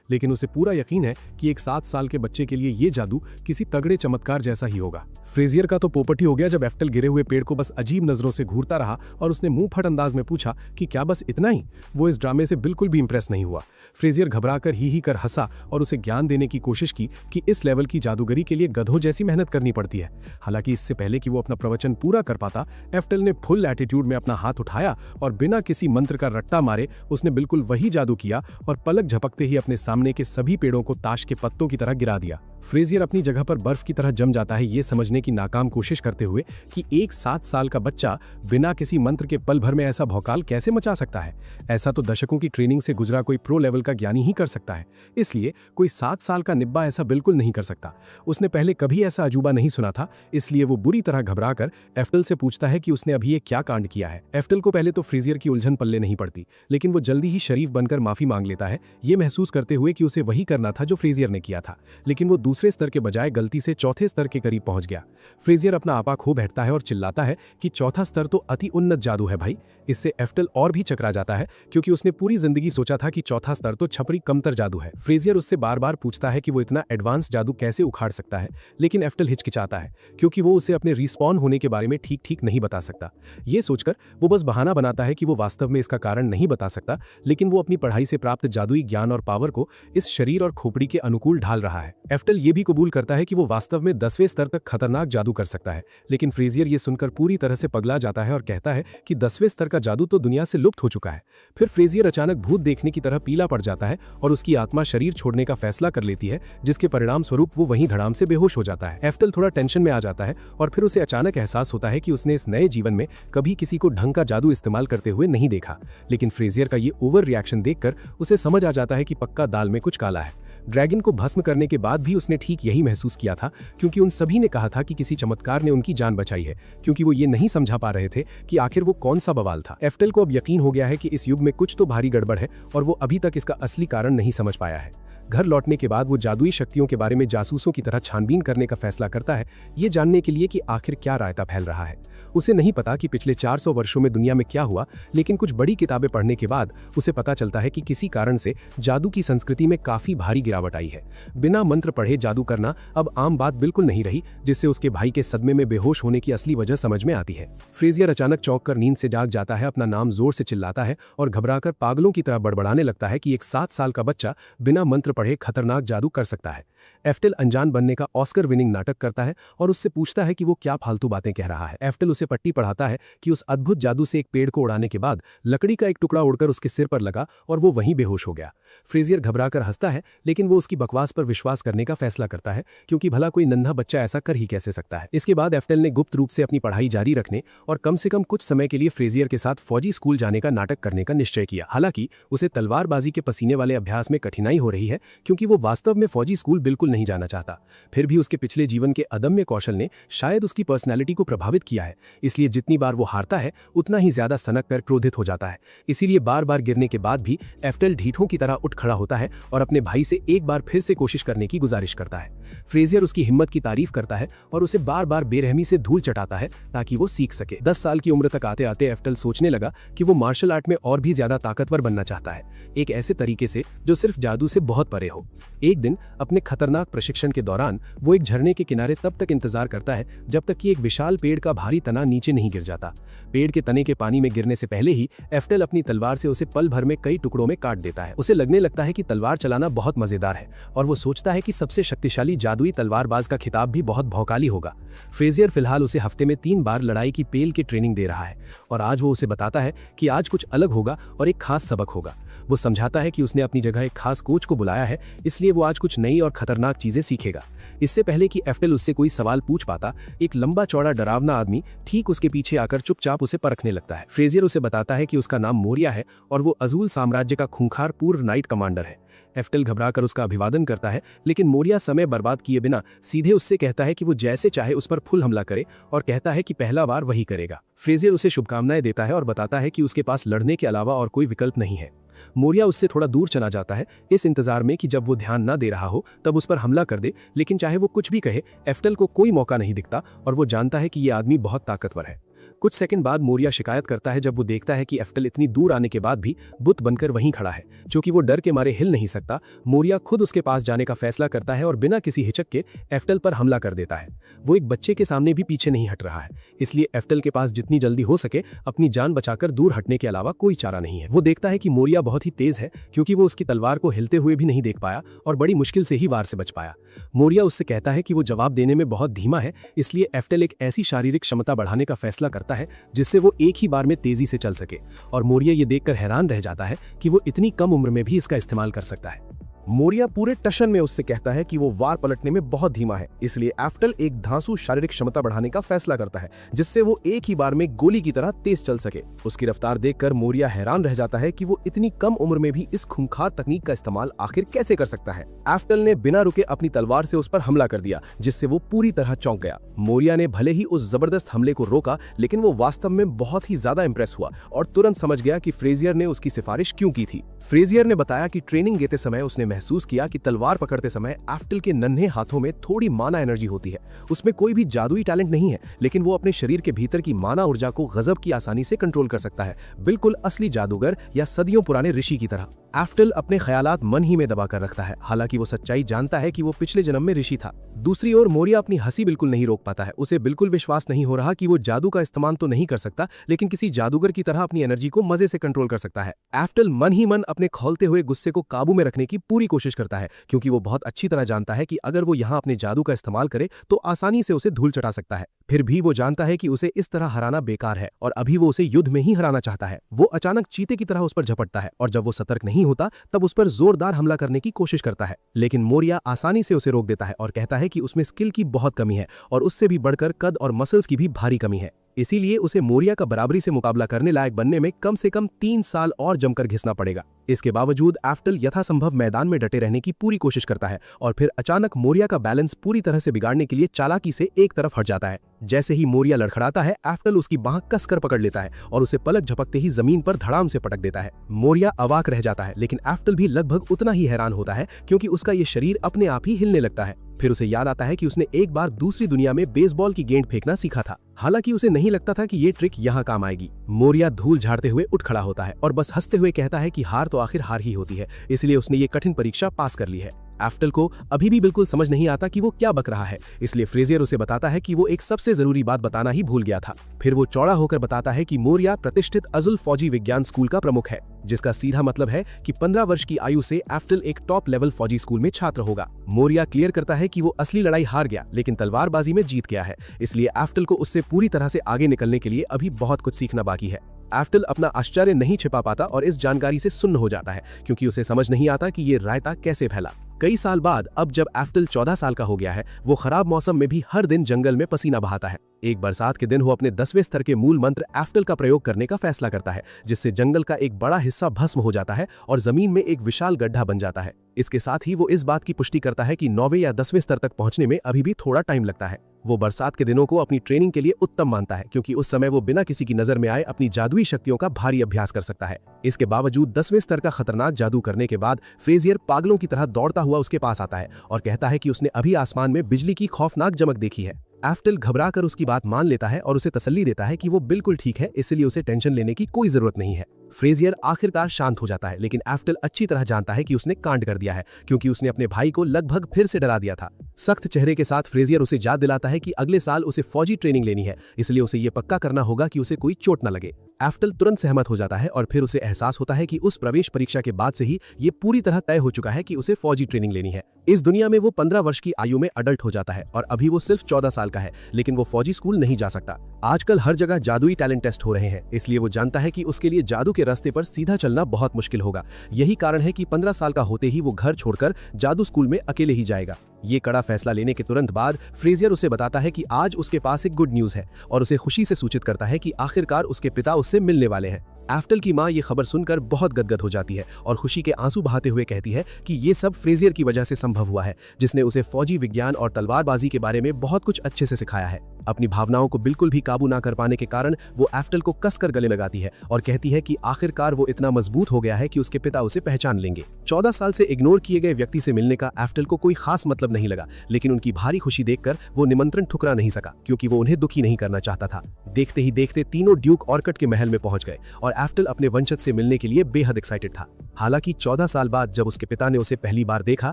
लेकिन उसे पूरा यकीन है कि एक 7 साल के बच्चे के लिए ये जादू किसी तगड़े चमत्कार जैसा ही होगा। फ्रेजियर का तो पोपट ही हो गया जब एफ्टेल गिरे हुए पेड़ को बस अजीब नजरों से घूरता रहा और उसने मुंह फट अंदाज में पूछा कि क्या बस इतना ही। वो इस ड्रामे से बिल्कुल भी इंप्रेस नहीं हुआ। फ्रेजियर घबराकर ही कर हंसा और उसे ज्ञान देने की कोशिश की कि इस लेवल की जादूगरी के लिए गधों जैसी मेहनत करनी पड़ती है। हालांकि इससे पहले कि वो अपना प्रवचन पूरा कर पाता, एफ्टेल ने फुल एटीट्यूड में अपना हाथ उठाया और बिना किसी मंत्र का रट्टा मारे उसने बिल्कुल वही जादू किया और पलक झपकते ही अपने सामने के सभी पेड़ों को ताश के पत्तों की तरह गिरा दिया। फ्रेजियर अपनी जगह पर बर्फ की तरह जम जाता है, ये समझने की नाकाम कोशिश करते हुए कि एक 7 साल का बच्चा बिना किसी मंत्र के पल भर में ऐसा भौकाल कैसे मचा सकता है। ऐसा तो दशकों की ट्रेनिंग से गुजरा कोई प्रो लेवल का ज्ञानी ही कर सकता है, इसलिए कोई 7 साल का निब्बा ऐसा बिल्कुल नहीं कर सकता। उसने पहले कभी ऐसा अजूबा नहीं सुना था, इसलिए वो बुरी तरह घबराकर एफ्टेल से पूछता है कि उसने अभी ये क्या कांड किया है। एफ्टेल को पहले तो फ्रेजियर की उलझन पल्ले नहीं पड़ती, लेकिन वो जल्दी ही शरीफ बनकर माफी मांग लेता है, ये महसूस करते हुए कि उसे वही करना था जो फ्रेजियर ने किया था, लेकिन वो दूसरे स्तर के बजाय गलती से चौथे स्तर के करीब पहुंच गया। फ्रेजियर अपना आपा खो बैठता है और चिल्लाता है कि चौथा स्तर तो अति उन्नत जादू है भाई। इससे एफ्टेल और भी चकरा जाता है, क्योंकि उसने पूरी जिंदगी सोचा था कि चौथा स्तर तो छपरी कमतर जादू है। फ्रेजियर उससे बार बार पूछता है कि वो इतना एडवांस जादू कैसे उखाड़ सकता है, लेकिन एफ्टेल हिचकिचाता है, क्योंकि वो उसे अपने रिस्पॉन होने के बारे में ठीक नहीं बता सकता। ये सोचकर वो बस बहाना बनाता है कि वो वास्तव में इसका कारण नहीं बता सकता, लेकिन वो अपनी पढ़ाई से प्राप्त जादुई ज्ञान और पावर को इस शरीर और खोपड़ी के अनुकूल ढाल रहा है। एफ्टल ये भी कबूल करता है कि वो वास्तव में 10वें स्तर तक खतरनाक जादू कर सकता है, लेकिन फ्रेजियर ये सुनकर पूरी तरह से पगला जाता है और कहता है कि 10वें स्तर का जादू तो दुनिया से लुप्त हो चुका है। फिर फ्रेजियर अचानक भूत देखने की तरह पीला पड़ जाता है और उसकी आत्मा शरीर छोड़ने का फैसला कर लेती है, जिसके परिणाम स्वरूप वो वहीं धड़ाम से बेहोश हो जाता है। एफ्टल थोड़ा टेंशन में आ जाता है और फिर उसे अचानक एहसास होता है कि उसने इस नए जीवन में कभी किसी को ढंग का जादू इस्तेमाल करते हुए नहीं देखा। लेकिन फ्रेजियर का ये ओवर रिएक्शन देखकर उसे समझ आ जाता है कि पक्का दाल में कुछ काला है। ड्रैगन को भस्म करने के बाद भी उसने ठीक यही महसूस किया था, क्योंकि उन सभी ने कहा था कि किसी चमत्कार ने उनकी जान बचाई है, क्योंकि वो ये नहीं समझा पा रहे थे कि आखिर वो कौन सा बवाल था। एफ्टल को अब यकीन हो गया है कि इस युग में कुछ तो भारी गड़बड़ है और वो अभी तक इसका असली कारण नहीं समझ पाया है। घर लौटने के बाद वो जादुई शक्तियों के बारे में जासूसों की तरह छानबीन करने का फैसला करता है, ये जानने के लिए कि आखिर क्या रायता फैल रहा है। उसे नहीं पता कि पिछले 400 वर्षों में दुनिया में क्या हुआ, लेकिन कुछ बड़ी किताबें पढ़ने के बाद उसे पता चलता है कि किसी कारण से जादू की संस्कृति में काफी भारी गिरावट आई है। बिना मंत्र पढ़े जादू करना अब आम बात बिल्कुल नहीं रही, जिससे उसके भाई के सदमे में बेहोश होने की असली वजह समझ में आती है। फ्रेजियर अचानक चौंक कर नींद से जाग जाता है, अपना नाम जोर से चिल्लाता है और घबराकर पागलों की तरह बड़बड़ाने लगता है कि एक 7 साल का बच्चा बिना मंत्र पढ़े खतरनाक जादू कर सकता है। एफ्टल अनजान बनने का ऑस्कर विनिंग नाटक करता है और उससे पूछता है कि वो क्या फालतू बातें कह रहा है। एफ्टल उसे पट्टी पढ़ाता है कि उस अद्भुत जादू से एक पेड़ को उड़ाने के बाद लकड़ी का एक टुकड़ा उड़कर उसके सिर पर लगा और वो वहीं बेहोश हो गया। फ्रेजियर घबराकर हंसता है, लेकिन वो उसकी बकवास पर विश्वास करने का फैसला करता है, क्योंकि भला कोई नन्हा बच्चा ऐसा कर ही कैसे सकता है। इसके बाद एफ्टल ने गुप्त रूप से अपनी पढ़ाई जारी रखने और कम से कम कुछ समय के लिए फ्रेजियर के साथ फौजी स्कूल जाने का नाटक करने का निश्चय किया। हालांकि उसे तलवारबाजी के पसीने वाले अभ्यास में कठिनाई हो रही है, क्योंकि वो वास्तव में फौजी स्कूल बिल्कुल नहीं जाना चाहता। फिर भी उसके पिछले जीवन के अदम्य कौशल ने शायद उसकी पर्सनैलिटी को प्रभावित किया है, इसलिए जितनी बार वो हारता है उतना ही ज्यादा सनक कर क्रोधित हो जाता है। इसीलिए बार बार गिरने के बाद भी एफ्टल ढीठों की तरह उठ खड़ा होता है और अपने भाई से एक बार फिर से कोशिश करने की गुजारिश करता है। फ्रेजियर उसकी हिम्मत की तारीफ करता है और उसे बार बार बेरहमी से धूल चटाता है ताकि वो सीख सके। 10 साल की उम्र तक आते आते एफ्टल सोचने लगा कि वो मार्शल आर्ट में और भी ज्यादा ताकतवर बनना चाहता है, एक ऐसे तरीके से जो सिर्फ जादू से बहुत परे हो। एक दिन अपने खतरनाक प्रशिक्षण के दौरान वो एक झरने के किनारे तब तक इंतजार करता है जब तक कि एक विशाल पेड़ का भारी तना नीचे नहीं गिर जाता। पेड़ के तने के पानी में गिरने से पहले ही एफ्टल अपनी तलवार से उसे पल भर में कई टुकड़ों में काट देता है। उसे लगने लगता है कि तलवार चलाना बहुत मजेदार है और वो सोचता है कि सबसे शक्तिशाली जादुई तलवारबाज का खिताब भी बहुत भौकाली होगा। फ्रेजियर फिलहाल उसे हफ्ते में 3 बार लड़ाई की पेल की ट्रेनिंग दे रहा है और आज वो उसे बताता है कि आज कुछ अलग होगा और एक खास सबक होगा। वो समझाता है कि उसने अपनी जगह एक खास कोच को बुलाया है, इसलिए वो आज कुछ नई और खतरनाक चीजें सीखेगा। इससे पहले कि एफ्टल उससे कोई सवाल पूछ पाता, एक लंबा चौड़ा डरावना आदमी ठीक उसके पीछे आकर चुपचाप उसे परखने लगता है। फ्रेजियर उसे बताता है कि उसका नाम मोरिया है और वो अजूल साम्राज्य का खूंखार पूर्व नाइट कमांडर है। एफ्टल घबराकर उसका अभिवादन करता है, लेकिन मोरिया समय बर्बाद किए बिना सीधे उससे कहता है कि वो जैसे चाहे उस पर फुल हमला करे और कहता है कि पहला वार वही करेगा। फ्रेजियर उसे शुभकामनाएं देता है और बताता है कि उसके पास लड़ने के अलावा और कोई विकल्प नहीं है। मोरिया उससे थोड़ा दूर चला जाता है, इस इंतजार में कि जब वो ध्यान न दे रहा हो तब उस पर हमला कर दे, लेकिन चाहे वो कुछ भी कहे एफ्टल को कोई मौका नहीं दिखता और वो जानता है कि ये आदमी बहुत ताकतवर है। कुछ सेकंड बाद मोरिया शिकायत करता है जब वो देखता है कि एफ्टल इतनी दूर आने के बाद भी बुत बनकर वहीं खड़ा है। क्योंकि वो डर के मारे हिल नहीं सकता, मोरिया खुद उसके पास जाने का फैसला करता है और बिना किसी हिचक के एफ्टल पर हमला कर देता है। वो एक बच्चे के सामने भी पीछे नहीं हट रहा है, इसलिए एफ्टल के पास जितनी जल्दी हो सके अपनी जान बचाकर दूर हटने के अलावा कोई चारा नहीं है। वो देखता है कि मोरिया बहुत ही तेज है, क्योंकि वो उसकी तलवार को हिलते हुए भी नहीं देख पाया और बड़ी मुश्किल से ही वार से बच पाया। मोरिया उससे कहता है कि वो जवाब देने में बहुत धीमा है, इसलिए एफ्टल एक ऐसी शारीरिक क्षमता बढ़ाने का फैसला करता है जिससे वो एक ही बार में तेजी से चल सके, और मोरिया ये देखकर हैरान रह जाता है कि वो इतनी कम उम्र में भी इसका इस्तेमाल कर सकता है। मोरिया पूरे टशन में उससे कहता है कि वो वार पलटने में बहुत धीमा है, इसलिए एफ्टल एक धांसू शारीरिक क्षमता बढ़ाने का फैसला करता है जिससे वो एक ही बार में गोली की तरह तेज चल सके। उसकी रफ्तार देखकर मोरिया हैरान रह जाता है कि वो इतनी कम उम्र में भी इस खूंखार तकनीक का इस्तेमाल आखिर कैसे कर सकता है। एफ्टल ने बिना रुके अपनी तलवार से उस पर हमला कर दिया, जिससे वो पूरी तरह चौंक गया। मोरिया ने भले ही उस जबरदस्त हमले को रोका, लेकिन वो वास्तव में बहुत ही ज्यादा इंप्रेस हुआ और तुरंत समझ गया कि फ्रेजियर ने उसकी सिफारिश क्यों की थी। फ्रेजियर ने बताया कि ट्रेनिंग देते समय उसने महसूस किया कि तलवार पकड़ते समय एफ्टल के नन्हे हाथों में थोड़ी माना एनर्जी होती है। उसमें कोई भी जादुई टैलेंट नहीं है, लेकिन वो अपने शरीर के भीतर की माना ऊर्जा को गजब की आसानी से कंट्रोल कर सकता है, बिल्कुल असली जादूगर या सदियों पुराने ऋषि की तरह। एफ्टल अपने ख्यालात मन ही में दबा कर रखता है, हालांकि वो सच्चाई जानता है कि वो पिछले जन्म में ऋषि था। दूसरी ओर मोरिया अपनी हंसी बिल्कुल नहीं रोक पाता है। उसे बिल्कुल विश्वास नहीं हो रहा कि वो जादू का इस्तेमाल तो नहीं कर सकता, लेकिन किसी जादूगर की तरह अपनी एनर्जी को मजे से कंट्रोल कर सकता है। एफ्टल मन ही मन अपने खौलते हुए गुस्से को काबू में रखने की पूरी कोशिश करता है, क्योंकि वो बहुत अच्छी तरह जानता है कि अगर वो यहाँ अपने जादू का इस्तेमाल करे तो आसानी से उसे धूल चटा सकता है। फिर भी वो जानता है कि उसे इस तरह हराना बेकार है और अभी वो उसे युद्ध में ही हराना चाहता है। वो अचानक चीते की तरह उस पर झपटता है और जब वो सतर्क नहीं होता तब उस पर जोरदार हमला करने की कोशिश करता है, लेकिन मोरिया आसानी से उसे रोक देता है और कहता है कि उसमें स्किल की बहुत कमी है और उससे भी बढ़कर कद और मसल्स की भी भारी कमी है। इसीलिए उसे मोरिया का बराबरी से मुकाबला करने लायक बनने में कम से कम 3 साल और जमकर घिसना पड़ेगा। इसके बावजूद एफ्टल यथासंभव मैदान में डटे रहने की पूरी कोशिश करता है और फिर अचानक मोरिया का बैलेंस पूरी तरह से बिगाड़ने के लिए चालाकी से एक तरफ हट जाता है। जैसे ही मोरिया लड़खड़ाता है, एफ्टल उसकी बांह कसकर पकड़ लेता है और उसे पलक झपकते ही जमीन पर धड़ाम से पटक देता है। मोरिया अवाक रह जाता है, लेकिन एफ्टल भी लगभग उतना ही हैरान होता है क्योंकि उसका ये शरीर अपने आप ही हिलने लगता है। फिर उसे याद आता है कि उसने एक बार दूसरी दुनिया में बेसबॉल की गेंद फेंकना सीखा था। हालांकि उसे नहीं लगता था कि ये ट्रिक यहाँ काम आएगी। मोरिया धूल झाड़ते हुए उठ खड़ा होता है और बस हंसते हुए कहता है कि हार तो आखिर हार ही होती है, इसलिए उसने ये कठिन परीक्षा पास कर ली है। एफ्टल को अभी भी बिल्कुल समझ नहीं आता कि वो क्या बक रहा है, इसलिए फ्रेजियर उसे बताता है कि वो एक सबसे जरूरी बात बताना ही भूल गया था। फिर वो चौड़ा होकर बताता है कि मोरिया प्रतिष्ठित अजुल फौजी विज्ञान स्कूल का प्रमुख है, जिसका सीधा मतलब है कि 15 वर्ष की आयु से एफ्टल एक टॉप लेवल फौजी स्कूल में छात्र होगा। मोरिया क्लियर करता है कि वो असली लड़ाई हार गया लेकिन तलवारबाजी में जीत गया है, इसलिए एफ्टल को उससे पूरी तरह से आगे निकलने के लिए अभी बहुत कुछ सीखना बाकी है। एफ्टल अपना आश्चर्य नहीं छिपा पाता और इस जानकारी से सुन्न हो जाता है क्योंकि उसे समझ नहीं आता कि ये रायता कैसे फैला। कई साल बाद अब जब एफ्टल 14 साल का हो गया है, वो खराब मौसम में भी हर दिन जंगल में पसीना बहाता है। एक बरसात के दिन वो अपने 10वें स्तर के मूल मंत्र एफ्टल का प्रयोग करने का फैसला करता है, जिससे जंगल का एक बड़ा हिस्सा भस्म हो जाता है और जमीन में एक विशाल गड्ढा बन जाता है। इसके साथ ही वो इस बात की पुष्टि करता है कि 9वें या 10वें स्तर तक पहुंचने में अभी भी थोड़ा टाइम लगता है। वो बरसात के दिनों को अपनी ट्रेनिंग के लिए उत्तम मानता है क्योंकि उस समय वो बिना किसी की नजर में आए अपनी जादुई शक्तियों का भारी अभ्यास कर सकता है। इसके बावजूद 10वें स्तर का खतरनाक जादू करने के बाद फ्रेजियर पागलों की तरह दौड़ता हुआ उसके पास आता है और कहता है कि उसने अभी आसमान में बिजली की खौफनाक चमक देखी है। एफ्टल घबराकर उसकी बात मान लेता है और उसे तसल्ली देता है कि वो बिल्कुल ठीक है, इसलिए उसे टेंशन लेने की कोई जरूरत नहीं है। फ्रेजियर आखिरकार शांत हो जाता है, लेकिन एफ्टल अच्छी तरह जानता है कि उसने कांड कर दिया है क्योंकि उसने अपने भाई को लगभग फिर से डरा दिया था। सख्त चेहरे के साथ फ्रेजियर उसे याद दिलाता है कि अगले साल उसे फौजी ट्रेनिंग लेनी है, इसलिए उसे ये पक्का करना होगा कि उसे कोई चोट न लगे। एफ्टल तुरंत सहमत हो जाता है और फिर उसे एहसास होता है कि उस प्रवेश परीक्षा के बाद से ही ये पूरी तरह तय हो चुका है कि उसे फौजी ट्रेनिंग लेनी है। इस दुनिया में वो 15 वर्ष की आयु में अडल्ट हो जाता है और अभी वो सिर्फ 14 साल का है, लेकिन वो फौजी स्कूल नहीं जा सकता। आजकल हर जगह जादुई टैलेंट टेस्ट हो रहे हैं, इसलिए वो जानता है कि उसके लिए जादू के रास्ते पर सीधा चलना बहुत मुश्किल होगा। यही कारण है कि 15 साल का होते ही वो घर छोड़कर जादू स्कूल में अकेले ही जाएगा। ये कड़ा फैसला लेने के तुरंत बाद फ्रेजियर उसे बताता है कि आज उसके पास एक गुड न्यूज है और उसे खुशी से सूचित करता है कि आखिरकार उसके पिता उससे मिलने वाले हैं। एफ्टल की मां ये खबर सुनकर बहुत गदगद हो जाती है और खुशी के आंसू बहाते हुए कहती है कि ये सब फ्रेजियर की वजह से संभव हुआ है, जिसने उसे फौजी विज्ञान और तलवारबाजी के बारे में बहुत कुछ अच्छे से सिखाया है। अपनी भावनाओं को बिल्कुल भी काबू ना कर पाने के कारण वो एफ्टल को कसकर गले लगाती है और कहती है कि आखिरकार वो इतना मजबूत हो गया है कि उसके पिता उसे पहचान लेंगे। 14 साल से इग्नोर किए गए व्यक्ति से मिलने का एफ्टल को कोई खास मतलब नहीं लगा, लेकिन उनकी भारी खुशी देखकर वो निमंत्रण ठुकरा नहीं सका क्योंकि वो उन्हें दुखी नहीं करना चाहता था। देखते ही देखते तीनों ड्यूक ऑर्कट के महल में पहुंच गए और एफ्टल अपने वंशज से मिलने के लिए बेहद एक्साइटेड था। हालांकि 14 साल बाद जब उसके पिता ने उसे पहली बार देखा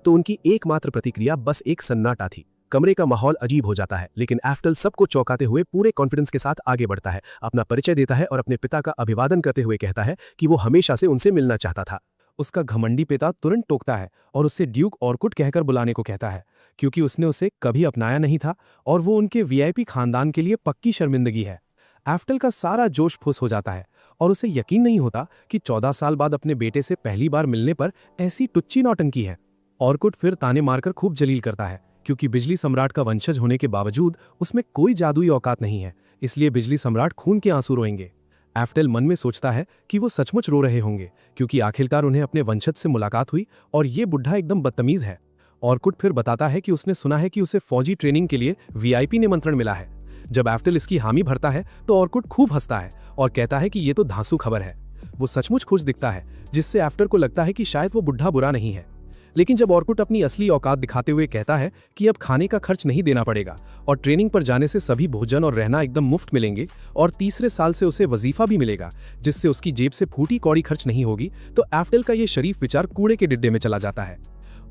तो उनकी एकमात्र प्रतिक्रिया बस एक सन्नाटा थी। कमरे का माहौल अजीब हो जाता है, लेकिन एफ्टल सबको चौंकाते हुए पूरे कॉन्फिडेंस के साथ आगे बढ़ता है, अपना परिचय देता है और अपने पिता का अभिवादन करते हुए कहता है कि वो हमेशा से उनसे मिलना चाहता था। उसका घमंडी पिता तुरंत टोकता है और उससे ड्यूक ऑर्कुट कहकर बुलाने को कहता है, क्योंकि उसने उसे कभी अपनाया नहीं था और वो उनके वीआईपी खानदान के लिए पक्की शर्मिंदगी है। एफ्टल का सारा जोश फुस हो जाता है और उसे यकीन नहीं होता कि 14 साल बाद अपने बेटे से पहली बार मिलने पर ऐसी टुच्ची नौटंकी है। ऑर्कुट फिर ताने मारकर खूब जलील करता है क्योंकि बिजली सम्राट का वंशज होने के बावजूद उसमें कोई जादुई औकात नहीं है, इसलिए बिजली सम्राट खून के आंसू रोएंगे। एफ्टल मन में सोचता है कि वो सचमुच रो रहे होंगे क्योंकि आखिरकार उन्हें अपने वंशज से मुलाकात हुई और ये बुढ़ा एकदम बदतमीज है। ऑर्कुट फिर बताता है कि उसने सुना है कि उसे फौजी ट्रेनिंग के लिए वीआईपी निमंत्रण मिला है। जब एफ्टल इसकी हामी भरता है तो ऑर्कुट खूब हंसता है और कहता है कि ये तो धांसू खबर है। वो सचमुच खुश दिखता है, जिससे एफ्टल को लगता है कि शायद वो बुढ़ा बुरा नहीं है। लेकिन जब ऑर्कुट अपनी असली औकात दिखाते हुए कहता है कि अब खाने का खर्च नहीं देना पड़ेगा और ट्रेनिंग पर जाने से सभी भोजन और रहना एकदम मुफ्त मिलेंगे और तीसरे साल से उसे वजीफा भी मिलेगा जिससे उसकी जेब से फूटी कौड़ी खर्च नहीं होगी, तो एफ्टल का ये शरीफ विचार कूड़े के डिड्डे में चला जाता है।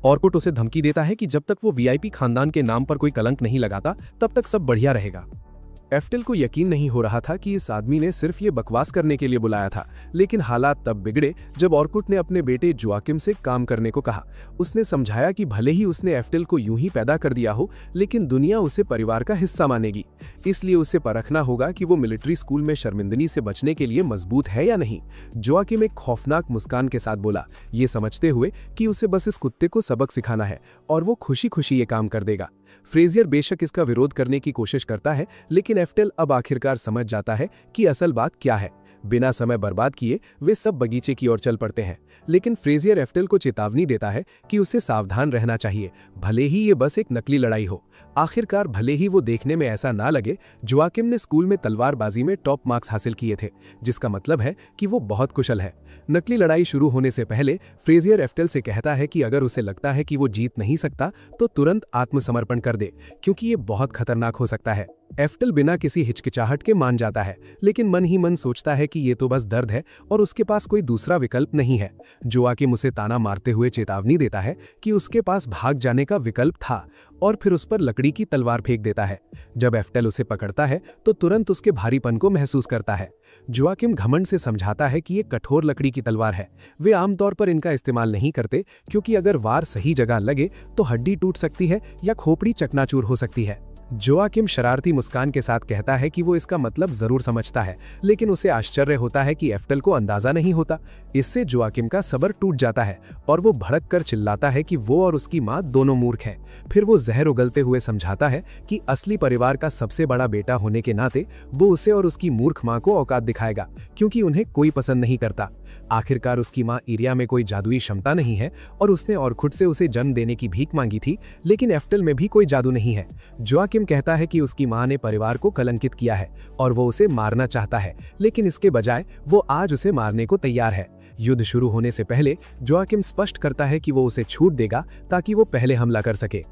ऑर्कुट उसे धमकी देता है कि जब तक वो वीआईपी खानदान के नाम पर कोई कलंक नहीं लगाता तब तक सब बढ़िया रहेगा। एफ्टेल को यकीन नहीं हो रहा था कि इस आदमी ने सिर्फ ये बकवास करने के लिए बुलाया था, लेकिन हालात तब बिगड़े जब ऑर्कुट ने अपने बेटे जोआकिम से काम करने को कहा। उसने समझाया कि भले ही उसने एफ्टेल को यूं ही पैदा कर दिया हो, लेकिन दुनिया उसे परिवार का हिस्सा मानेगी, इसलिए उसे परखना होगा कि वो मिलिट्री स्कूल में शर्मिंदगी से बचने के लिए मजबूत है या नहीं। जोआकिम एक खौफनाक मुस्कान के साथ बोला, ये समझते हुए कि उसे बस इस कुत्ते को सबक सिखाना है और वो खुशी खुशी ये काम कर देगा। फ्रेजियर बेशक इसका विरोध करने की कोशिश करता है, लेकिन एफ्टेल अब आखिरकार समझ जाता है कि असल बात क्या है। बिना समय बर्बाद किए वे सब बगीचे की ओर चल पड़ते हैं, लेकिन फ्रेजियर एफ्टेल को चेतावनी देता है कि उसे सावधान रहना चाहिए, भले ही ये बस एक नकली लड़ाई हो। आखिरकार भले ही वो देखने में ऐसा ना लगे, जोआकिम ने स्कूल में तलवारबाजी में टॉप मार्क्स हासिल किए थे, जिसका मतलब है कि वो बहुत कुशल है। नकली लड़ाई शुरू होने से पहले फ्रेजियर एफ्टेल से कहता है कि अगर उसे लगता है कि वो जीत नहीं सकता तो तुरंत आत्मसमर्पण कर दे, क्योंकि ये बहुत खतरनाक हो सकता है। एफ्टेल बिना किसी हिचकिचाहट के मान जाता है, लेकिन मन ही मन सोचता है कि ये तो बस दर्द है और उसके पास कोई दूसरा विकल्प नहीं है। जोआकिम उसे ताना मारते हुए चेतावनी देता है कि उसके पास भाग जाने का विकल्प था, और फिर उस पर लकड़ी की तलवार फेंक देता है। जब एफ्टेल उसे पकड़ता है तो तुरंत उसके भारीपन को महसूस करता है। जोआकिम घमंड से समझाता है कि ये कठोर लकड़ी की तलवार है, वे आमतौर पर इनका इस्तेमाल नहीं करते, क्योंकि अगर वार सही जगह लगे तो हड्डी टूट सकती है या खोपड़ी चकनाचूर हो सकती है। जोआकिम शरारती मुस्कान के साथ कहता है कि वो इसका मतलब जरूर समझता है, लेकिन उसे आश्चर्य होता है कि एफ्टेल को अंदाजा नहीं होता। इससे जोआकिम का सब्र टूट जाता है और वो भड़क कर चिल्लाता है कि वो और उसकी माँ दोनों मूर्ख हैं। फिर वो जहर उगलते हुए समझाता है कि असली परिवार का सबसे बड़ा बेटा होने के नाते वो उसे और उसकी मूर्ख माँ को औकात दिखाएगा, क्योंकि उन्हें कोई पसंद नहीं करता। आखिरकार उसकी माँ इरिया में कोई जादुई क्षमता नहीं है और उसने ऑर्कुट से उसे जन्म देने की भीख मांगी थी, लेकिन एफ्टेल में भी कोई जादू नहीं है। जोआकिम कहता है कि उसकी माँ ने परिवार को कलंकित किया है और वो उसे मारना चाहता है, लेकिन इसके बजाय वो आज उसे मारने को तैयार है। युद्ध शुरू होने से पहले जोआकिम स्पष्ट करता है कि वो उसे छूट देगा ताकि वो पहले हमला कर सके।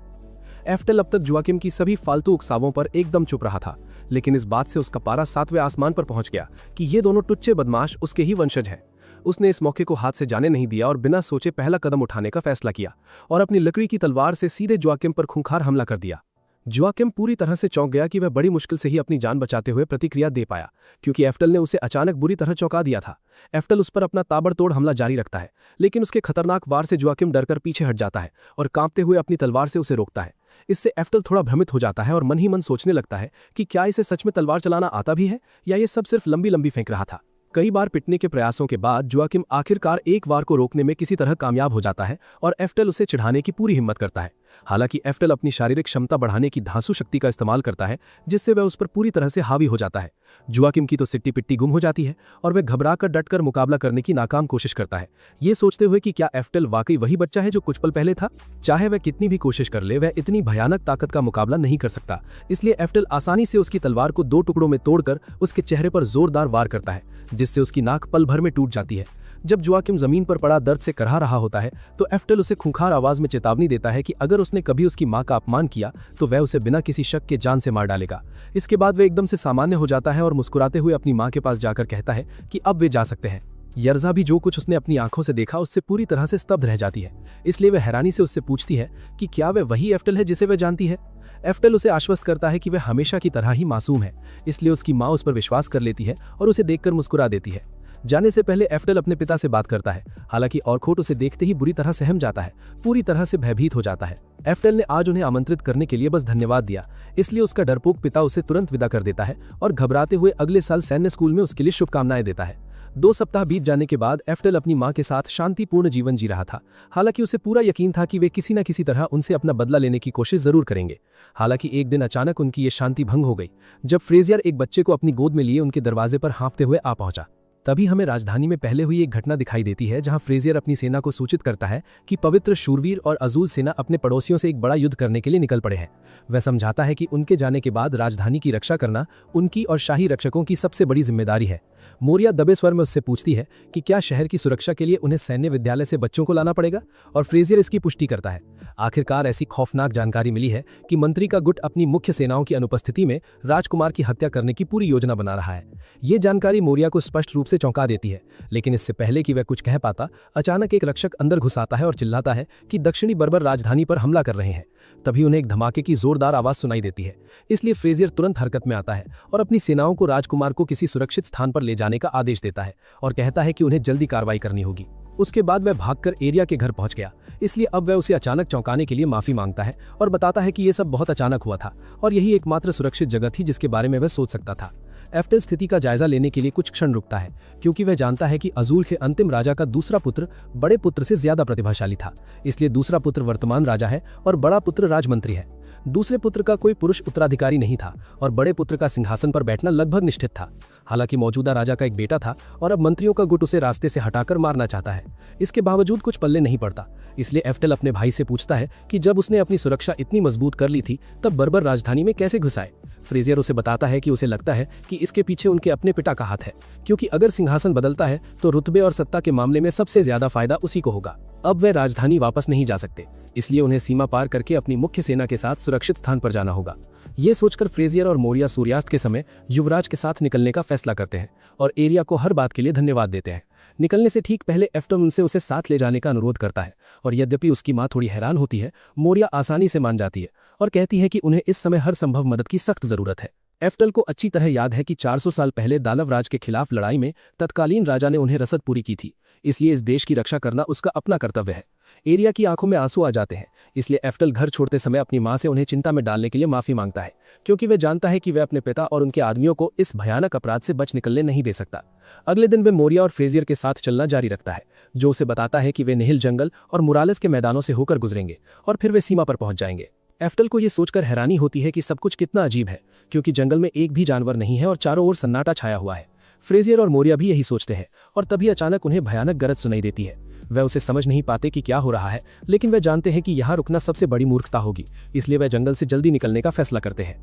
एफ्टेल अब तक जोआकिम की सभी फालतू उकसावों पर एकदम चुप रहा था, लेकिन इस बात से उसका पारा 7वें आसमान पर पहुंच गया कि ये दोनों टुच्चे बदमाश उसके ही वंशज हैं। उसने इस मौके को हाथ से जाने नहीं दिया और बिना सोचे पहला कदम उठाने का फैसला किया और अपनी लकड़ी की तलवार से सीधे जोआकिम पर खूंखार हमला कर दिया। जोआकिम पूरी तरह से चौंक गया कि वह बड़ी मुश्किल से ही अपनी जान बचाते हुए प्रतिक्रिया दे पाया, क्योंकि एफ्टेल ने उसे अचानक बुरी तरह चौंका दिया था। एफ्टेल उस पर अपना ताबड़तोड़ हमला जारी रखता है, लेकिन उसके खतरनाक वार से जोआकिम डरकर पीछे हट जाता है और कांपते हुए अपनी तलवार से उसे रोकता है। इससे एफ्टेल थोड़ा भ्रमित हो जाता है और मन ही मन सोचने लगता है कि क्या इसे सच में तलवार चलाना आता भी है या ये सब सिर्फ लंबी लंबी फेंक रहा था। कई बार पिटने के प्रयासों के बाद जोआकिम आखिरकार एक वार को रोकने में किसी तरह कामयाब हो जाता है और एफ्टेल उसे चिढ़ाने की पूरी हिम्मत करता है। हालांकि एफ्टेल अपनी शारीरिक क्षमता बढ़ाने की धांसू शक्ति का इस्तेमाल करता है, जिससे वह उस पर पूरी तरह से हावी हो जाता है। जोआकिम की तो सिट्टी पिट्टी गुम हो जाती है और वह घबराकर डटकर मुकाबला करने की नाकाम कोशिश करता है, ये सोचते हुए कि क्या एफ्टेल वाकई वही बच्चा है जो कुछ पल पहले था। चाहे वह कितनी भी कोशिश कर ले, वह इतनी भयानक ताकत का मुकाबला नहीं कर सकता। इसलिए एफ्टेल आसानी से उसकी तलवार को 2 टुकड़ों में तोड़कर उसके चेहरे पर जोरदार वार करता है, जिससे उसकी नाक पल भर में टूट जाती है। जब जोआकिम जमीन पर पड़ा दर्द से करहा रहा होता है तो एफ्टेल उसे खूंखार आवाज में चेतावनी देता है कि अगर उसने कभी उसकी मां का अपमान किया तो वह उसे बिना किसी शक के जान से मार डालेगा। इसके बाद वह एकदम से सामान्य हो जाता है और मुस्कुराते हुए अपनी मां के पास जाकर कहता है कि अब वे जा सकते हैं। यर्जा भी जो कुछ उसने अपनी आंखों से देखा उससे पूरी तरह से स्तब्ध रह जाती है, इसलिए वह हैरानी से उससे पूछती है कि क्या वह वही एफ्टेल है जिसे वह जानती है। एफ्टेल उसे आश्वस्त करता है कि वह हमेशा की तरह ही मासूम है, इसलिए उसकी माँ उस पर विश्वास कर लेती है और उसे देखकर मुस्कुरा देती है। जाने से पहले एफ्टेल अपने पिता से बात करता है, हालांकि ऑर्कुट उसे देखते ही बुरी तरह सहम जाता है, पूरी तरह से भयभीत हो जाता है। एफ्टेल ने आज उन्हें आमंत्रित करने के लिए बस धन्यवाद दिया, इसलिए उसका डरपोक पिता उसे तुरंत विदा कर देता है और घबराते हुए अगले साल सैन्य स्कूल में उसके लिए शुभकामनाएं देता है। 2 सप्ताह बीत जाने के बाद एफ्टेल अपनी मां के साथ शांतिपूर्ण जीवन जी रहा था। हालांकि उसे पूरा यकीन था कि वे किसी न किसी तरह उनसे अपना बदला लेने की कोशिश जरूर करेंगे। हालांकि एक दिन अचानक उनकी ये शांति भंग हो गई जब फ्रेजियर एक बच्चे को अपनी गोद में लिए उनके दरवाजे पर हाँफते हुए आ पहुंचा। तभी हमें राजधानी में पहले हुई एक घटना दिखाई देती है जहां फ्रेजियर अपनी सेना को सूचित करता है कि पवित्र शूरवीर और अजूल सेना अपने पड़ोसियों से एक बड़ा युद्ध करने के लिए निकल पड़े हैं। वह समझाता है कि उनके जाने के बाद राजधानी की रक्षा करना उनकी और शाही रक्षकों की सबसे बड़ी जिम्मेदारी है। मोरिया दबे स्वर में उससे पूछती है कि क्या शहर की सुरक्षा के लिए उन्हें सैन्य विद्यालय से बच्चों को लाना पड़ेगा, और फ्रेजियर इसकी पुष्टि करता है। आखिरकार ऐसी खौफनाक जानकारी मिली है कि मंत्री का गुट अपनी मुख्य सेनाओं की अनुपस्थिति में राजकुमार की हत्या करने की पूरी योजना बना रहा है। ये जानकारी मोरिया को स्पष्ट रूप से उसे चौंका देती है। लेकिन इससे पहले कि वह कुछ कह पाता, अचानक एक रक्षक अंदर घुस आता है और चिल्लाता है कि दक्षिणी बर्बर राजधानी पर हमला कर रहे हैं। तभी उन्हें एक धमाके की जोरदार आवाज सुनाई देती है। इसलिए फ्रेजियर तुरंत हरकत में आता है और अपनी सेनाओं को राजकुमार को किसी सुरक्षित स्थान पर ले जाने का आदेश देता है और कहता है कि उन्हें जल्दी कार्रवाई करनी होगी। उसके बाद वह भागकर एरिया के घर पहुंच गया। इसलिए अब वह उसे अचानक चौंकाने के लिए माफी मांगता है और बताता है कि यह सब बहुत अचानक हुआ था और यही एकमात्र सुरक्षित जगह थी जिसके बारे में वह सोच सकता था। एफ्टेल स्थिति का जायजा लेने के लिए कुछ क्षण रुकता है, क्योंकि वह जानता है कि अजूल के अंतिम राजा का दूसरा पुत्र बड़े पुत्र से ज्यादा प्रतिभाशाली था। इसलिए दूसरा पुत्र वर्तमान राजा है और बड़ा पुत्र राजमंत्री है। दूसरे पुत्र का कोई पुरुष उत्तराधिकारी नहीं था और बड़े पुत्र का सिंहासन पर बैठना लगभग निश्चित था। हालांकि मौजूदा राजा का एक बेटा था और अब मंत्रियों का गुट उसे रास्ते से हटाकर मारना चाहता है। इसके बावजूद कुछ पल्ले नहीं पड़ता। इसलिए एफ्टेल अपने भाई से पूछता है कि जब उसने अपनी सुरक्षा इतनी मजबूत कर ली थी तब बर्बर राजधानी में कैसे घुस आए। फ्रेजियर उसे बताता है कि उसे लगता है कि इसके पीछे उनके अपने पिता का हाथ है, क्योंकि अगर सिंहासन बदलता है तो रुतबे और सत्ता के मामले में सबसे ज्यादा फायदा उसी को होगा। अब वे राजधानी वापस नहीं जा सकते, इसलिए उन्हें सीमा पार करके अपनी मुख्य सेना के साथ सुरक्षित स्थान पर जाना होगा। ये सोचकर फ्रेजियर और मोरिया सूर्यास्त के समय युवराज के साथ निकलने का फैसला करते हैं और एरिया को हर बात के लिए धन्यवाद देते हैं। निकलने से ठीक पहले एफ्टेल उनसे उसे साथ ले जाने का अनुरोध करता है और यद्यपि उसकी मां थोड़ी हैरान होती है, मोरिया आसानी से मान जाती है और कहती है कि उन्हें इस समय हर संभव मदद की सख्त जरूरत है। एफ्टेल को अच्छी तरह याद है कि 400 साल पहले दानव राज के खिलाफ लड़ाई में तत्कालीन राजा ने उन्हें रसद पूरी की थी, इसलिए इस देश की रक्षा करना उसका अपना कर्तव्य है। एरिया की आंखों में आंसू आ जाते हैं, इसलिए एफ्टेल घर छोड़ते समय अपनी मां से उन्हें चिंता में डालने के लिए माफी मांगता है, क्योंकि वह जानता है कि वह अपने पिता और उनके आदमियों को इस भयानक अपराध से बच निकलने नहीं दे सकता। अगले दिन वे मोरिया और फ्रेजियर के साथ चलना जारी रखता है, जो उसे बताता है कि वे निहिल जंगल और मुरालेस के मैदानों से होकर गुजरेंगे और फिर वे सीमा पर पहुंच जाएंगे। एफ्टेल को यह सोचकर हैरानी होती है कि सब कुछ कितना अजीब है, क्योंकि जंगल में एक भी जानवर नहीं है और चारों ओर सन्नाटा छाया हुआ है। फ्रेजियर और मोरिया भी यही सोचते हैं और तभी अचानक उन्हें भयानक गरज सुनाई देती है। वह उसे समझ नहीं पाते कि क्या हो रहा है, लेकिन वह जानते हैं कि यहाँ रुकना सबसे बड़ी मूर्खता होगी, इसलिए वह जंगल से जल्दी निकलने का फैसला करते हैं।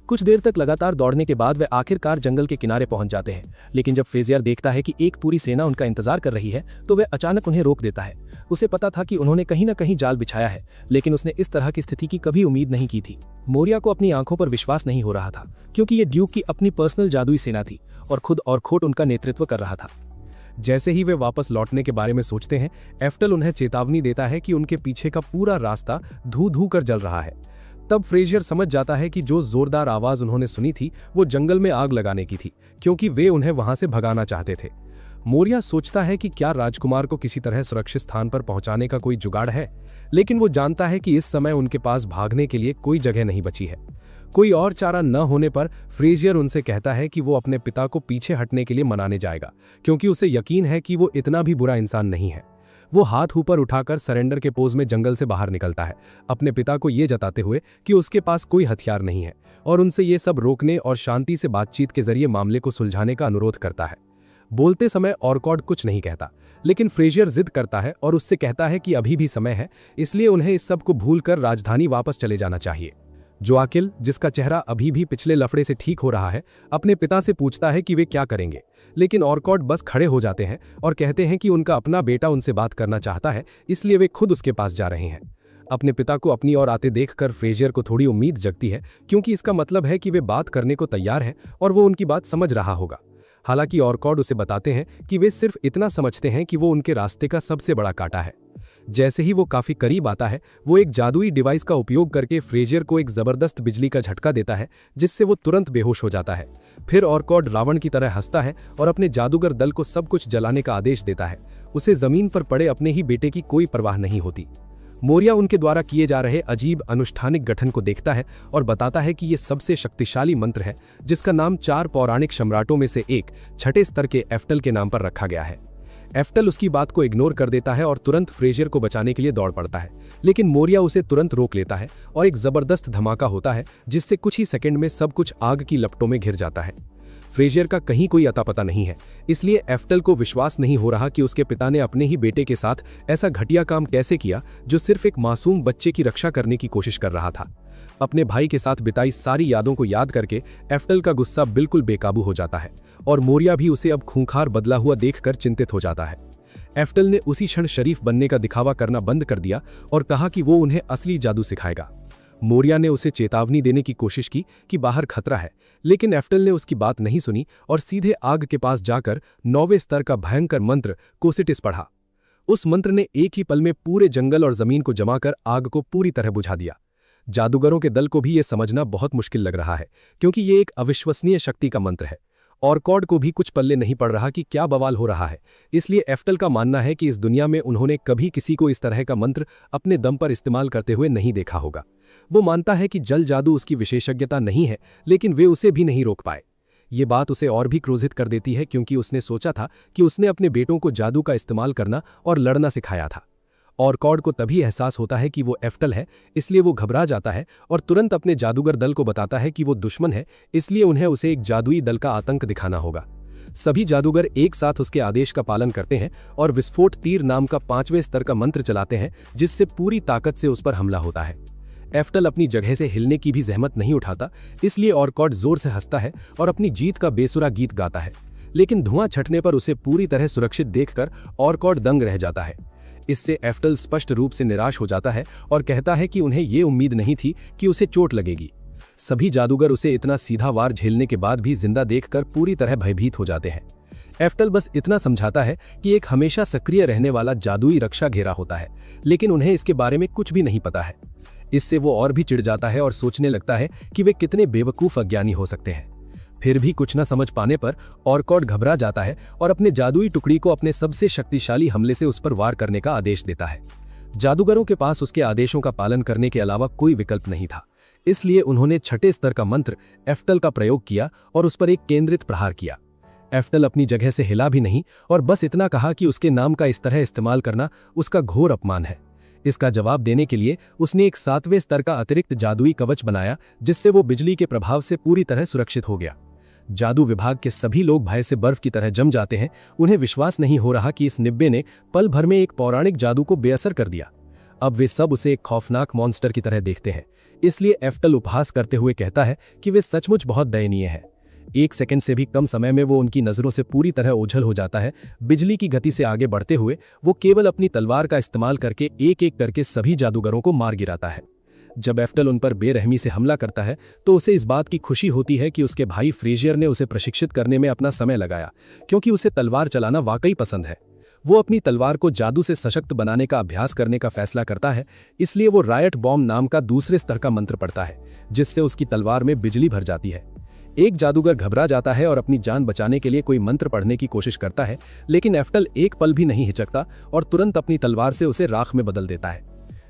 कुछ देर तक लगातार दौड़ने के बाद वे आखिरकार जंगल के किनारे पहुंच जाते हैं, लेकिन जब फ्रेजियर देखता है कि एक पूरी सेना उनका इंतजार कर रही है तो वह अचानक उन्हें रोक देता है। उसे पता था कि उन्होंने कहीं न कहीं जाल बिछाया है, लेकिन उसने इस तरह की स्थिति की कभी उम्मीद नहीं की थी। मोरिया को अपनी आंखों पर विश्वास नहीं हो रहा था, क्योंकि ये ड्यूक की अपनी पर्सनल जादुई सेना थी और खुद और खोट उनका नेतृत्व कर रहा था। जैसे ही वे वापस लौटने के बारे में सोचते हैं, एफ्टेल उन्हें चेतावनी देता है कि उनके पीछे का पूरा रास्ता धू धू कर जल रहा है। तब फ्रेजियर समझ जाता है कि जो जोरदार आवाज उन्होंने सुनी थी वो जंगल में आग लगाने की थी, क्योंकि वे उन्हें वहां से भगाना चाहते थे। मोरिया सोचता है कि क्या राजकुमार को किसी तरह सुरक्षित स्थान पर पहुंचाने का कोई जुगाड़ है, लेकिन वो जानता है कि इस समय उनके पास भागने के लिए कोई जगह नहीं बची है। कोई और चारा न होने पर फ्रेजियर उनसे कहता है कि वो अपने पिता को पीछे हटने के लिए मनाने जाएगा, क्योंकि उसे यकीन है कि वो इतना भी बुरा इंसान नहीं है। वो हाथ ऊपर उठाकर सरेंडर के पोज में जंगल से बाहर निकलता है, अपने पिता को ये जताते हुए कि उसके पास कोई हथियार नहीं है, और उनसे ये सब रोकने और शांति से बातचीत के जरिए मामले को सुलझाने का अनुरोध करता है। बोलते समय ऑरकॉड कुछ नहीं कहता, लेकिन फ्रेजियर जिद करता है और उससे कहता है कि अभी भी समय है, इसलिए उन्हें इस सब को भूलकर राजधानी वापस चले जाना चाहिए। जोआकिल, जिसका चेहरा अभी भी पिछले लफड़े से ठीक हो रहा है, अपने पिता से पूछता है कि वे क्या करेंगे, लेकिन ऑरकॉड बस खड़े हो जाते हैं और कहते हैं कि उनका अपना बेटा उनसे बात करना चाहता है, इसलिए वे खुद उसके पास जा रहे हैं। अपने पिता को अपनी ओर आते देखकर फ्रेजियर को थोड़ी उम्मीद जगती है, क्योंकि इसका मतलब है कि वे बात करने को तैयार हैं और वो उनकी बात समझ रहा होगा। हालांकि ऑरकॉड उसे बताते हैं कि वे सिर्फ इतना समझते हैं कि वो उनके रास्ते का सबसे बड़ा कांटा है। जैसे ही वो काफी करीब आता है, वो एक जादुई डिवाइस का उपयोग करके फ्रेजियर को एक जबरदस्त बिजली का झटका देता है, जिससे वो तुरंत बेहोश हो जाता है। फिर ऑरकॉड रावण की तरह हंसता है और अपने जादूगर दल को सब कुछ जलाने का आदेश देता है। उसे जमीन पर पड़े अपने ही बेटे की कोई परवाह नहीं होती। मोरिया उनके द्वारा किए जा रहे अजीब अनुष्ठानिक गठन को देखता है और बताता है कि ये सबसे शक्तिशाली मंत्र है, जिसका नाम 4 पौराणिक सम्राटों में से एक छठे स्तर के एफ्टेल के नाम पर रखा गया है। एफ्टेल उसकी बात को इग्नोर कर देता है और तुरंत फ्रेजियर को बचाने के लिए दौड़ पड़ता है, लेकिन मोरिया उसे तुरंत रोक लेता है और एक जबरदस्त धमाका होता है, जिससे कुछ ही सेकंड में सब कुछ आग की लपटों में घिर जाता है। फ्रेजियर का कहीं कोई अता पता नहीं है, इसलिए एफ्टेल को विश्वास नहीं हो रहा कि उसके पिता ने अपने ही बेटे के साथ ऐसा घटिया काम कैसे किया, जो सिर्फ एक मासूम बच्चे की रक्षा करने की कोशिश कर रहा था। अपने भाई के साथ बिताई सारी यादों को याद करके एफ्टेल का गुस्सा बिल्कुल बेकाबू हो जाता है और मोरिया भी उसे अब खूंखार बदला हुआ देखकर चिंतित हो जाता है। एफ्टेल ने उसी क्षण शरीफ बनने का दिखावा करना बंद कर दिया और कहा कि वो उन्हें असली जादू सिखाएगा। मोरिया ने उसे चेतावनी देने की कोशिश की कि बाहर खतरा है, लेकिन एफ्टल ने उसकी बात नहीं सुनी और सीधे आग के पास जाकर 9वें स्तर का भयंकर मंत्र कोसिटिस पढ़ा। उस मंत्र ने एक ही पल में पूरे जंगल और जमीन को जमाकर आग को पूरी तरह बुझा दिया। जादूगरों के दल को भी यह समझना बहुत मुश्किल लग रहा है, क्योंकि ये एक अविश्वसनीय शक्ति का मंत्र है। ऑरकॉड को भी कुछ पल्ले नहीं पड़ रहा कि क्या बवाल हो रहा है। इसलिए एफ्टल का मानना है कि इस दुनिया में उन्होंने कभी किसी को इस तरह का मंत्र अपने दम पर इस्तेमाल करते हुए नहीं देखा होगा। वो मानता है कि जल जादू उसकी विशेषज्ञता नहीं है, लेकिन वे उसे भी नहीं रोक पाए। ये बात उसे और भी क्रोधित कर देती है, क्योंकि उसने सोचा था कि उसने अपने बेटों को जादू का इस्तेमाल करना और लड़ना सिखाया था। ऑरकॉड को तभी एहसास होता है कि वो एफ्टल है, इसलिए वो घबरा जाता है और तुरंत अपने जादूगर दल को बताता है कि वो दुश्मन है, इसलिए उन्हें उसे एक जादुई दल का आतंक दिखाना होगा। सभी जादूगर एक साथ उसके आदेश का पालन करते हैं और विस्फोट तीर नाम का 5वें स्तर का मंत्र चलाते हैं, जिससे पूरी ताकत से उस पर हमला होता है। एफ्टल अपनी जगह से हिलने की भी जहमत नहीं उठाता, इसलिए ऑरकॉड जोर से हंसता है और अपनी जीत का बेसुरा गीत गाता है। लेकिन धुआं छटने पर उसे पूरी तरह सुरक्षित देखकर ऑरकॉड दंग रह जाता है। इससे एफ्टल स्पष्ट रूप से निराश हो जाता है और कहता है कि उन्हें ये उम्मीद नहीं थी कि उसे चोट लगेगी। सभी जादूगर उसे इतना सीधा वार झेलने के बाद भी जिंदा देखकर पूरी तरह भयभीत हो जाते हैं। एफ्टल बस इतना समझाता है कि एक हमेशा सक्रिय रहने वाला जादुई रक्षा घेरा होता है, लेकिन उन्हें इसके बारे में कुछ भी नहीं पता है। इससे वो और भी चिढ़ जाता है और सोचने लगता है कि वे कितने बेवकूफ अज्ञानी हो सकते हैं। फिर भी कुछ न समझ पाने पर ऑरकॉड घबरा जाता है और अपने जादुई टुकड़ी को अपने सबसे शक्तिशाली हमले से उस पर वार करने का आदेश देता है। जादूगरों के पास उसके आदेशों का पालन करने के अलावा कोई विकल्प नहीं था, इसलिए उन्होंने 6ठे स्तर का मंत्र एफ्टल का प्रयोग किया और उस पर एक केंद्रित प्रहार किया। एफ्टल अपनी जगह से हिला भी नहीं और बस इतना कहा कि उसके नाम का इस तरह इस्तेमाल करना उसका घोर अपमान है। इसका जवाब देने के लिए उसने एक 7वें स्तर का अतिरिक्त जादुई कवच बनाया, जिससे वो बिजली के प्रभाव से पूरी तरह सुरक्षित हो गया। जादू विभाग के सभी लोग भय से बर्फ की तरह जम जाते हैं। उन्हें विश्वास नहीं हो रहा कि इस निब्बे ने पल भर में एक पौराणिक जादू को बेअसर कर दिया। अब वे सब उसे एक खौफनाक मॉन्स्टर की तरह देखते हैं, इसलिए एफ्टल उपहास करते हुए कहता है कि वे सचमुच बहुत दयनीय है। 1 सेकंड से भी कम समय में वो उनकी नजरों से पूरी तरह ओझल हो जाता है। बिजली की गति से आगे बढ़ते हुए वो केवल अपनी तलवार का इस्तेमाल करके एक एक करके सभी जादूगरों को मार गिराता है। जब एफ्टल उन पर बेरहमी से हमला करता है तो उसे इस बात की खुशी होती है कि उसके भाई फ्रेजियर ने उसे प्रशिक्षित करने में अपना समय लगाया, क्योंकि उसे तलवार चलाना वाकई पसंद है। वो अपनी तलवार को जादू से सशक्त बनाने का अभ्यास करने का फैसला करता है, इसलिए वो रायट बॉम्ब नाम का दूसरे स्तर का मंत्र पढ़ता है, जिससे उसकी तलवार में बिजली भर जाती है। एक जादूगर घबरा जाता है और अपनी जान बचाने के लिए कोई मंत्र पढ़ने की कोशिश करता है, लेकिन एफ्टल एक पल भी नहीं हिचकता और तुरंत अपनी तलवार से उसे राख में बदल देता है।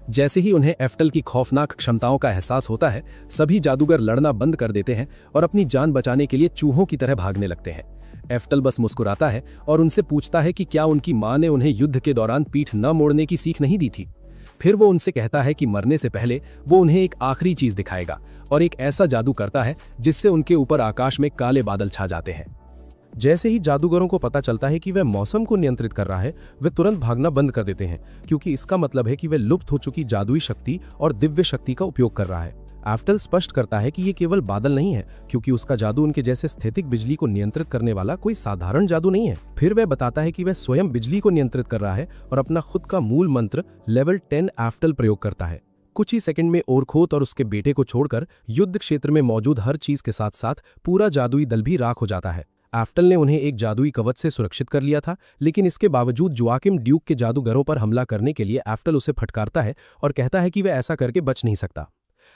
जैसे ही उन्हें एफ्टल की खौफनाक क्षमताओं का एहसास होता है, सभी जादूगर लड़ना बंद कर देते हैं और अपनी जान बचाने के लिए चूहों की तरह भागने लगते हैं। एफ्टल बस मुस्कुराता है और उनसे पूछता है कि क्या उनकी मां ने उन्हें युद्ध के दौरान पीठ न मोड़ने की सीख नहीं दी थी। फिर वो उनसे कहता है कि मरने से पहले वो उन्हें एक आखिरी चीज दिखाएगा और एक ऐसा जादू करता है जिससे उनके ऊपर आकाश में काले बादल छा जाते हैं। जैसे ही जादूगरों को पता चलता है कि वह मौसम को नियंत्रित कर रहा है, वे तुरंत भागना बंद कर देते हैं, क्योंकि इसका मतलब है कि वह लुप्त हो चुकी जादुई शक्ति और दिव्य शक्ति का उपयोग कर रहा है। एफ्टल स्पष्ट करता है कि ये केवल बादल नहीं है, क्योंकि उसका जादू उनके जैसे स्थैतिक बिजली को नियंत्रित करने वाला कोई साधारण जादू नहीं है। फिर वह बताता है कि वह स्वयं बिजली को नियंत्रित कर रहा है और अपना खुद का मूल मंत्र लेवल 10 एफ्टल प्रयोग करता है। कुछ ही सेकंड में ओरखोत और उसके बेटे को छोड़कर युद्ध क्षेत्र में मौजूद हर चीज के साथ साथ पूरा जादुई दल भी राख हो जाता है। एफ्टल ने उन्हें एक जादुई कवच से सुरक्षित कर लिया था, लेकिन इसके बावजूद जोआकिम ड्यूक के जादूगरों पर हमला करने के लिए एफ्टल उसे फटकारता है और कहता है कि वह ऐसा करके बच नहीं सकता।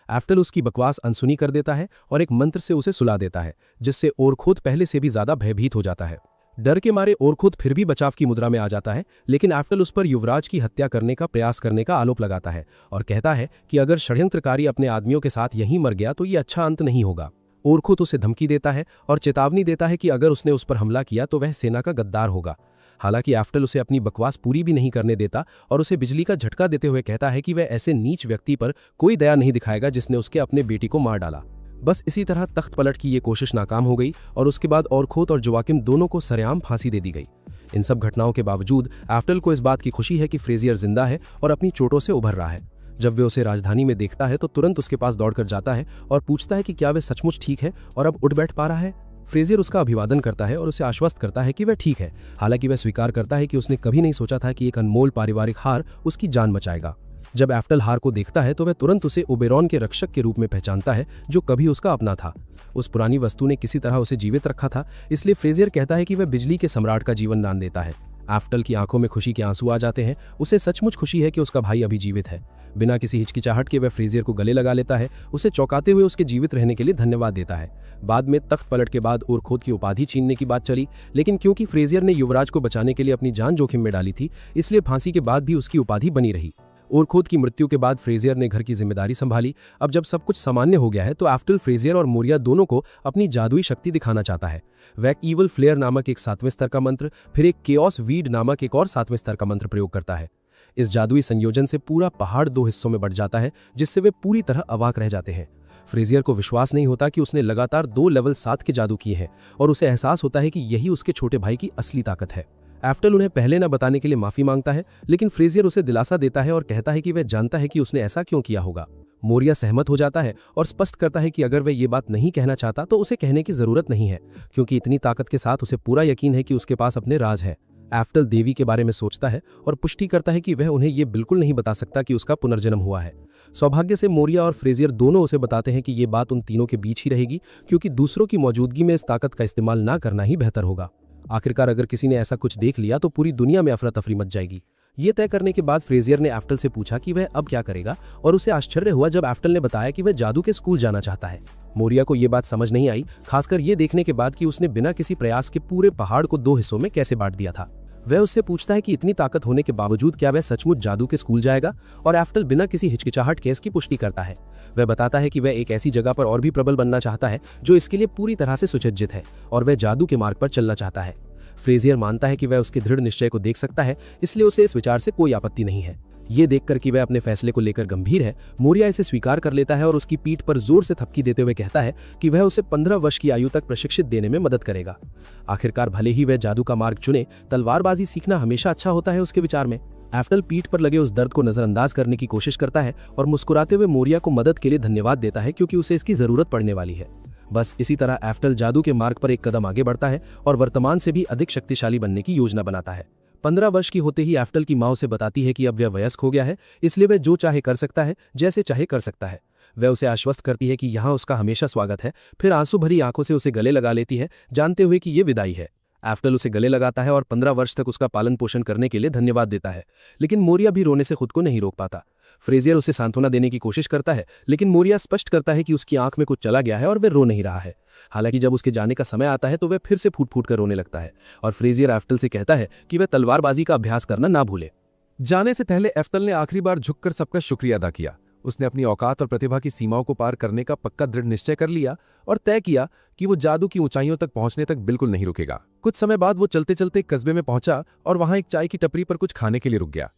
एफ्टल उसकी बकवास अनसुनी कर देता है और एक मंत्र से उसे सुला देता है, जिससे ओरखोत पहले से भी ज्यादा भयभीत हो जाता है। डर के मारे ओरखोत फिर भी बचाव की मुद्रा में आ जाता है, लेकिन एफ्टल उस पर युवराज की हत्या करने का प्रयास करने का आरोप लगाता है और कहता है कि अगर षड्यंत्रकारी अपने आदमियों के साथ यहीं मर गया तो ये अच्छा अंत नहीं होगा। ओरखोत उसे धमकी देता है और चेतावनी देता है कि अगर उसने उस पर हमला किया तो वह सेना का गद्दार होगा। हालांकि एफ्टल उसे अपनी बकवास पूरी भी नहीं करने देता और उसे बिजली का झटका देते हुए कहता है कि वह ऐसे नीच व्यक्ति पर कोई दया नहीं दिखाएगा जिसने उसके अपने बेटी को मार डाला। बस इसी तरह तख्त पलट की ये कोशिश नाकाम हो गई और उसके बाद ओरखोत और जोआकिम दोनों को सरेआम फांसी दे दी गई। इन सब घटनाओं के बावजूद एफ्टल को इस बात की खुशी है कि फ्रेजियर जिंदा है और अपनी चोटों से उभर रहा है। जब वे उसे राजधानी में देखता है तो तुरंत उसके पास दौड़कर जाता है और पूछता है कि क्या वह सचमुच ठीक है और अब उठ बैठ पा रहा है। फ्रेजियर उसका अभिवादन करता है और उसे आश्वस्त करता है कि वह ठीक है। हालांकि वह स्वीकार करता है कि उसने कभी नहीं सोचा था कि एक अनमोल पारिवारिक हार उसकी जान बचाएगा। जब एफ्टल हार को देखता है तो वह तुरंत उसे ओबेरॉन के रक्षक के रूप में पहचानता है, जो कभी उसका अपना था। उस पुरानी वस्तु ने किसी तरह उसे जीवित रखा था, इसलिए फ्रेजियर कहता है कि वह बिजली के सम्राट का जीवन दान देता है। एफ्टल की आंखों में खुशी के आंसू आ जाते हैं। उसे सचमुच खुशी है कि उसका भाई अभी जीवित है। बिना किसी हिचकिचाहट के वह फ्रेजियर को गले लगा लेता है, उसे चौंकाते हुए उसके जीवित रहने के लिए धन्यवाद देता है। बाद में तख्त पलट के बाद ओरखोद की उपाधि छीनने की बात चली, लेकिन क्योंकि फ्रेजियर ने युवराज को बचाने के लिए अपनी जान जोखिम में डाली थी, इसलिए फांसी के बाद भी उसकी उपाधि बनी रही। ओरखोद की मृत्यु के बाद फ्रेजियर ने घर की जिम्मेदारी संभाली। अब जब सब कुछ सामान्य हो गया है तो एफ्टल फ्रेजियर और मोरिया दोनों को अपनी जादुई शक्ति दिखाना चाहता है। वह ईवल फ्लेयर नामक एक 7वें स्तर का मंत्र, फिर एक केओस वीड नामक एक और 7वें स्तर का मंत्र प्रयोग करता है। इस जादुई संयोजन से पूरा पहाड़ 2 हिस्सों में बढ़ जाता है, जिससे वे पूरी तरह अवाक रह जाते हैं। फ्रेजियर को विश्वास नहीं होता कि उसने लगातार 2 लेवल 7 के जादू किए हैं, और उसे एहसास होता है कि यही उसके छोटे भाई की असली ताकत है। एफ्टल उन्हें पहले न बताने के लिए माफी मांगता है, लेकिन फ्रेजियर उसे दिलासा देता है और कहता है कि वह जानता है कि उसने ऐसा क्यों किया होगा। मोरिया सहमत हो जाता है और स्पष्ट करता है कि अगर वह ये बात नहीं कहना चाहता तो उसे कहने की जरूरत नहीं है, क्योंकि इतनी ताकत के साथ उसे पूरा यकीन है कि उसके पास अपने राज है। एफ्टल देवी के बारे में सोचता है और पुष्टि करता है कि वह उन्हें यह बिल्कुल नहीं बता सकता कि उसका पुनर्जन्म हुआ है। सौभाग्य से मोरिया और फ्रेजियर दोनों उसे बताते हैं कि ये बात उन तीनों के बीच ही रहेगी, क्योंकि दूसरों की मौजूदगी में इस ताकत का इस्तेमाल ना करना ही बेहतर होगा। आखिरकार अगर किसी ने ऐसा कुछ देख लिया तो पूरी दुनिया में अफरा तफरी मच जाएगी। ये तय करने के बाद फ्रेजियर ने एफ्टल से पूछा कि वह अब क्या करेगा, और उसे आश्चर्य हुआ जब एफ्टल ने बताया कि वह जादू के स्कूल जाना चाहता है। मोरिया को यह बात समझ नहीं आई, खासकर ये देखने के बाद कि उसने बिना किसी प्रयास के पूरे पहाड़ को 2 हिस्सों में कैसे बांट दिया था। वह उससे पूछता है कि इतनी ताकत होने के बावजूद क्या वह सचमुच जादू के स्कूल जाएगा, और एफ्टल बिना किसी हिचकिचाहट के इसकी पुष्टि करता है। वह बताता है कि वह एक ऐसी जगह पर और भी प्रबल बनना चाहता है जो इसके लिए पूरी तरह से सुसज्जित है, और वह जादू के मार्ग पर चलना चाहता है। फ्रेजियर मानता है कि वह उसके दृढ़ निश्चय को देख सकता है, इसलिए उसे इस विचार से कोई आपत्ति नहीं है। ये देखकर कि वह अपने फैसले को लेकर गंभीर है, मोरिया इसे स्वीकार कर लेता है और उसकी पीठ पर जोर से थपकी देते हुए कहता है कि वह उसे 15 वर्ष की आयु तक प्रशिक्षित देने में मदद करेगा। आखिरकार भले ही वह जादू का मार्ग चुने, तलवारबाजी सीखना हमेशा अच्छा होता है उसके विचार में। एफ्टल पीठ पर लगे उस दर्द को नजरअंदाज करने की कोशिश करता है और मुस्कुराते हुए मोरिया को मदद के लिए धन्यवाद देता है, क्योंकि उसे इसकी जरूरत पड़ने वाली है। बस इसी तरह एफ्टल जादू के मार्ग पर एक कदम आगे बढ़ता है और वर्तमान से भी अधिक शक्तिशाली बनने की योजना बनाता है। 15 वर्ष की होते ही एफ्टल की मां उसे बताती है कि अब वह वयस्क हो गया है, इसलिए वह जो चाहे कर सकता है, जैसे चाहे कर सकता है। वह उसे आश्वस्त करती है कि यहाँ उसका हमेशा स्वागत है, फिर आंसू भरी आंखों से उसे गले लगा लेती है, जानते हुए कि ये विदाई है। एफ्टल उसे गले लगाता है और 15 वर्ष तक उसका पालन पोषण करने के लिए धन्यवाद देता है, लेकिन मोरिया भी रोने से खुद को नहीं रोक पाता। फ्रेजियर उसे सांत्वना देने की कोशिश करता है, लेकिन मोरिया स्पष्ट करता है कि उसकी आंख में कुछ चला गया है और वह रो नहीं रहा है। हालांकि जब उसके जाने का समय आता है तो वह फिर से फूट फूट कर रोने लगता है, और फ्रेजियर एफ्टल से कहता है कि वह तलवारबाजी का अभ्यास करना ना भूले। जाने से पहले एफ्टल ने आखिरी बार झुककर सबका शुक्रिया अदा किया। उसने अपनी औकात और प्रतिभा की सीमाओं को पार करने का पक्का दृढ़ निश्चय कर लिया और तय किया कि वो जादू की ऊंचाइयों तक पहुंचने तक बिल्कुल नहीं रुकेगा। कुछ समय बाद वो चलते चलते एक कस्बे में पहुंचा और वहां एक चाय की टपरी पर कुछ खाने के लिए रुक गया।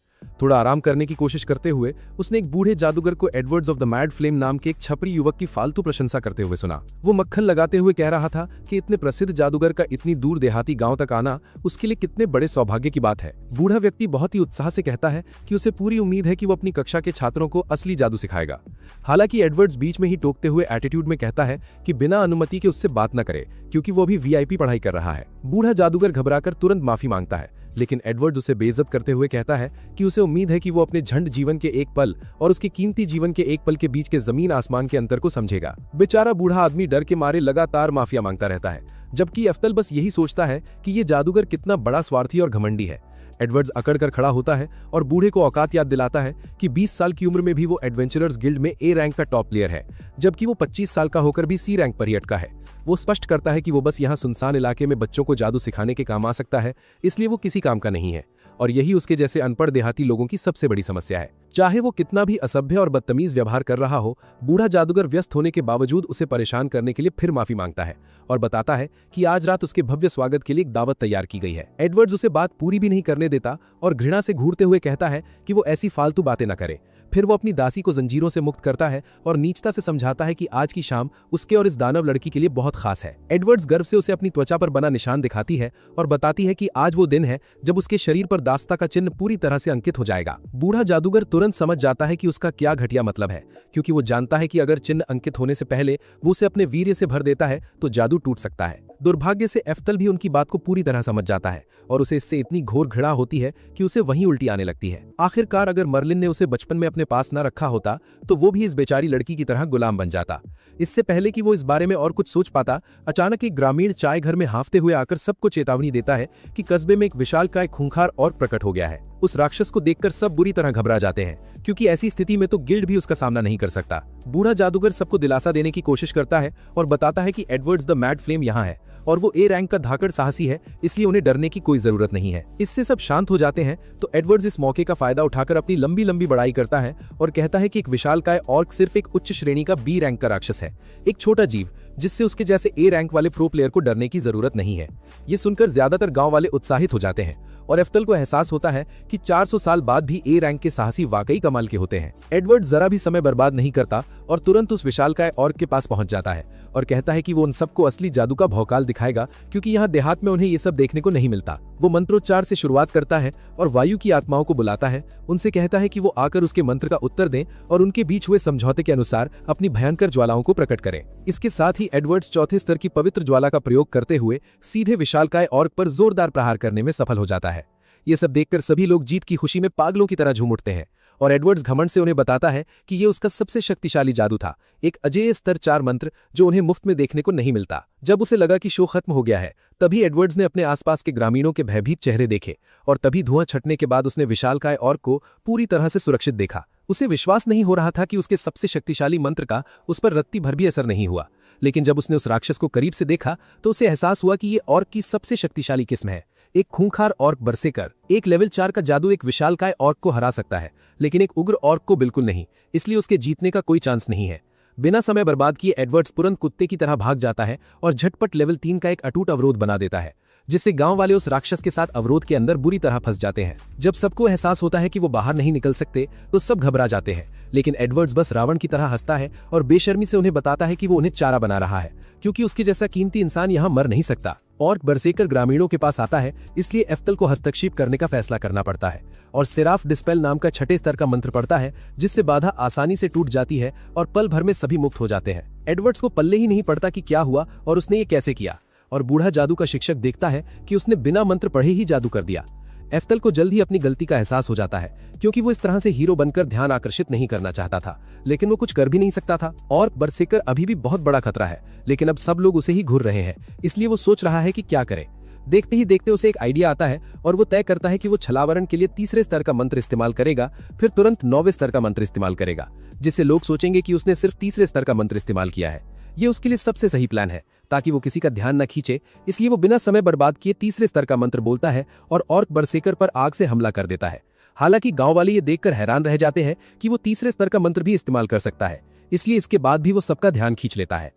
थोड़ा आराम करने की कोशिश करते हुए उसने एक बूढ़े जादूगर को Edwards of the mad flame नाम के एक छपरी युवक की फालतू प्रशंसा करते हुए सुना। वो मक्खन लगाते हुए कह रहा था कि इतने प्रसिद्ध जादूगर का इतनी दूर देहाती गांव तक आना उसके लिए कितने बड़े सौभाग्य की बात है। बूढ़ा व्यक्ति बहुत ही उत्साह से कहता है कि उसे पूरी उम्मीद है कि वो अपनी कक्षा के छात्रों को असली जादू सिखाएगा। हालांकि एडवर्ड्स बीच में ही टोकते हुए एटीट्यूड में कहता है कि बिना अनुमति के उससे बात न करे, क्योंकि वो अभी VIP पढ़ाई कर रहा है। बूढ़ा जादूगर घबराकर तुरंत माफी मांगता है, लेकिन एडवर्ड्स उसे बेइज्जत करते हुए कहता है कि उसे उम्मीद है कि वो अपने झंड जीवन के एक पल और उसके कीमती जीवन के एक पल के बीच के जमीन आसमान के अंतर को समझेगा। बेचारा बूढ़ा आदमी डर के मारे लगातार माफिया मांगता रहता है, जबकि एफ्टल बस यही सोचता है कि ये जादूगर कितना बड़ा स्वार्थी और घमंडी है। एडवर्ड्स अकड़ कर खड़ा होता है और बूढ़े को औकात याद दिलाता है कि 20 साल की उम्र में भी वो एडवेंचरर्स गिल्ड में A रैंक का टॉप प्लेयर है, जबकि वो 25 साल का होकर भी C रैंक पर ही अटका है। वो स्पष्ट करता है कि वो बस यहाँ सुनसान इलाके में बच्चों को जादू सिखाने के काम आ सकता है, इसलिए वो किसी काम का नहीं है, और यही उसके जैसे अनपढ़ देहाती लोगों की सबसे बड़ी समस्या है। चाहे वो कितना भी असभ्य और बदतमीज व्यवहार कर रहा हो, बूढ़ा जादूगर व्यस्त होने के बावजूद उसे परेशान करने के लिए फिर माफी मांगता है और बताता है कि आज रात उसके भव्य स्वागत के लिए एक दावत तैयार की गई है। एडवर्ड्स उसे बात पूरी भी नहीं करने देता और घृणा से घूरते हुए कहता है कि वो ऐसी फालतू बातें न करे। फिर वो अपनी दासी को जंजीरों से मुक्त करता है और नीचता से समझाता है कि आज की शाम उसके और इस दानव लड़की के लिए बहुत खास है। एडवर्ड्स गर्व से उसे अपनी त्वचा पर बना निशान दिखाती है और बताती है कि आज वो दिन है जब उसके शरीर पर दास्ता का चिन्ह पूरी तरह से अंकित हो जाएगा। बूढ़ा जादूगर तुरंत समझ जाता है कि उसका क्या घटिया मतलब है, क्योंकि वो जानता है कि अगर चिन्ह अंकित होने से पहले वो उसे अपने वीर्य से भर देता है तो जादू टूट सकता है। दुर्भाग्य से एफ्तल भी उनकी बात को पूरी तरह समझ जाता है और उसे इससे इतनी घोर घृणा होती है कि उसे वहीं उल्टी आने लगती है। आखिरकार अगर मर्लिन ने उसे बचपन में अपने पास न रखा होता तो वो भी इस बेचारी लड़की की तरह गुलाम बन जाता। इससे पहले कि वो इस बारे में और कुछ सोच पाता, अचानक एक ग्रामीण चाय घर में हांफते हुए आकर सबको चेतावनी देता है कि कस्बे में एक विशालकाय खूंखार ऑर्क प्रकट हो गया है। उस राक्षस को देखकर सब बुरी तरह घबरा जाते हैं, क्योंकि ऐसी स्थिति में तो गिल्ड भी उसका सामना नहीं कर सकता। बूढ़ा जादूगर सबको दिलासा देने की कोशिश करता है और बताता है कि एडवर्ड्स द मैड फ्लेम यहाँ है और वो ए रैंक का धाकड़ साहसी है, इसलिए उन्हें डरने की कोई जरूरत नहीं है। इससे सब शांत हो जाते हैं तो एडवर्ड्स इस मौके का फायदा उठाकर अपनी लंबी लंबी बड़ाई करता है और कहता है कि एक विशालकाय ऑर्क सिर्फ एक उच्च श्रेणी का बी रैंक का राक्षस है, एक छोटा जीव जिससे उसके जैसे ए रैंक वाले प्रो प्लेयर को डरने की जरूरत नहीं है। ये सुनकर ज्यादातर गांव वाले उत्साहित हो जाते हैं और एफ्तल को एहसास होता है कि 400 साल बाद भी ए रैंक के साहसी वाकई कमाल के होते हैं। एडवर्ड जरा भी समय बर्बाद नहीं करता और तुरंत उस विशालकाय ऑर्क के पास पहुंच जाता है और कहता है कि वो उन सबको असली जादू का भौकाल दिखाएगा, क्योंकि यहाँ देहात में उन्हें ये सब देखने को नहीं मिलता। वो मंत्रोच्चार से शुरुआत करता है और वायु की आत्माओं को बुलाता है, उनसे कहता है कि वो आकर उसके मंत्र का उत्तर दें और उनके बीच हुए समझौते के अनुसार अपनी भयंकर ज्वालाओं को प्रकट करें। इसके साथ ही एडवर्ड्स चौथे स्तर की पवित्र ज्वाला का प्रयोग करते हुए सीधे विशालकाय ऑर्क पर जोरदार प्रहार करने में सफल हो जाता है। ये सब देखकर सभी लोग जीत की खुशी में पागलों की तरह झूम उठते हैं और एडवर्ड्स घमंड से उन्हें बताता है कि ये उसका सबसे शक्तिशाली जादू था, एक अजेय स्तर 4 मंत्र जो उन्हें मुफ्त में देखने को नहीं मिलता। जब उसे लगा कि शो खत्म हो गया है, तभी एडवर्ड्स ने अपने आसपास के ग्रामीणों के भयभीत चेहरे देखे और तभी धुआं छटने के बाद उसने विशालकाय ऑर्क को पूरी तरह से सुरक्षित देखा। उसे विश्वास नहीं हो रहा था कि उसके सबसे शक्तिशाली मंत्र का उस पर रत्ती भर भी असर नहीं हुआ, लेकिन जब उसने उस राक्षस को करीब से देखा तो उसे एहसास हुआ कि ये ऑर्क की सबसे शक्तिशाली किस्म है। एक खूंखार ऑर्क बरसेकर, एक लेवल 4 का जादू एक विशालकाय ऑर्क को हरा सकता है, लेकिन एक उग्र ऑर्क को बिल्कुल नहीं, इसलिए उसके जीतने का कोई चांस नहीं है। बिना समय बर्बाद किए एडवर्ड्स तुरंत कुत्ते की तरह भाग जाता है और झटपट लेवल 3 का एक अटूट अवरोध बना देता है, जिससे गांव वाले उस राक्षस के साथ अवरोध के अंदर बुरी तरह फंस जाते हैं। जब सबको एहसास होता है कि वो बाहर नहीं निकल सकते तो सब घबरा जाते हैं, लेकिन एडवर्ड्स बस रावण की तरह हंसता है और बेशर्मी से उन्हें बताता है कि वो उन्हें चारा बना रहा है, क्योंकि उसके जैसा कीमती इंसान यहाँ मर नहीं सकता। ऑर्क बरसेकर ग्रामीणों के पास आता है, इसलिए एफ्तल को हस्तक्षेप करने का फैसला करना पड़ता है और सिराफ डिस्पेल नाम का 6ठे स्तर का मंत्र पड़ता है, जिससे बाधा आसानी से टूट जाती है और पल भर में सभी मुक्त हो जाते हैं। एडवर्ड्स को पल्ले ही नहीं पड़ता कि क्या हुआ और उसने ये कैसे किया, और बूढ़ा जादू का शिक्षक देखता है कि उसने बिना मंत्र पढ़े ही जादू कर दिया। एफ्तल को जल्द ही अपनी गलती का एहसास हो जाता है, क्योंकि वो इस तरह से हीरो बनकर ध्यान आकर्षित नहीं करना चाहता था, लेकिन वो कुछ कर भी नहीं सकता था। और बरसेकर अभी भी बहुत बड़ा खतरा है, लेकिन अब सब लोग उसे ही घूर रहे हैं, इसलिए वो सोच रहा है कि क्या करे। देखते ही देखते उसे एक आइडिया आता है और वो तय करता है कि वो छलावरण के लिए 3रे स्तर का मंत्र इस्तेमाल करेगा, फिर तुरंत 9वें स्तर का मंत्र इस्तेमाल करेगा, जिससे लोग सोचेंगे कि उसने सिर्फ 3रे स्तर का मंत्र इस्तेमाल किया है। ये उसके लिए सबसे सही प्लान है, ताकि वो किसी का ध्यान न खींचे, इसलिए वो बिना समय बर्बाद किए 3रे स्तर का मंत्र बोलता है और ऑर्क बरसेकर पर आग से हमला कर देता है। हालांकि गांव वाले ये देखकर हैरान रह जाते हैं कि वो 3रे स्तर का मंत्र भी इस्तेमाल कर सकता है, इसलिए इसके बाद भी वो सबका ध्यान खींच लेता है।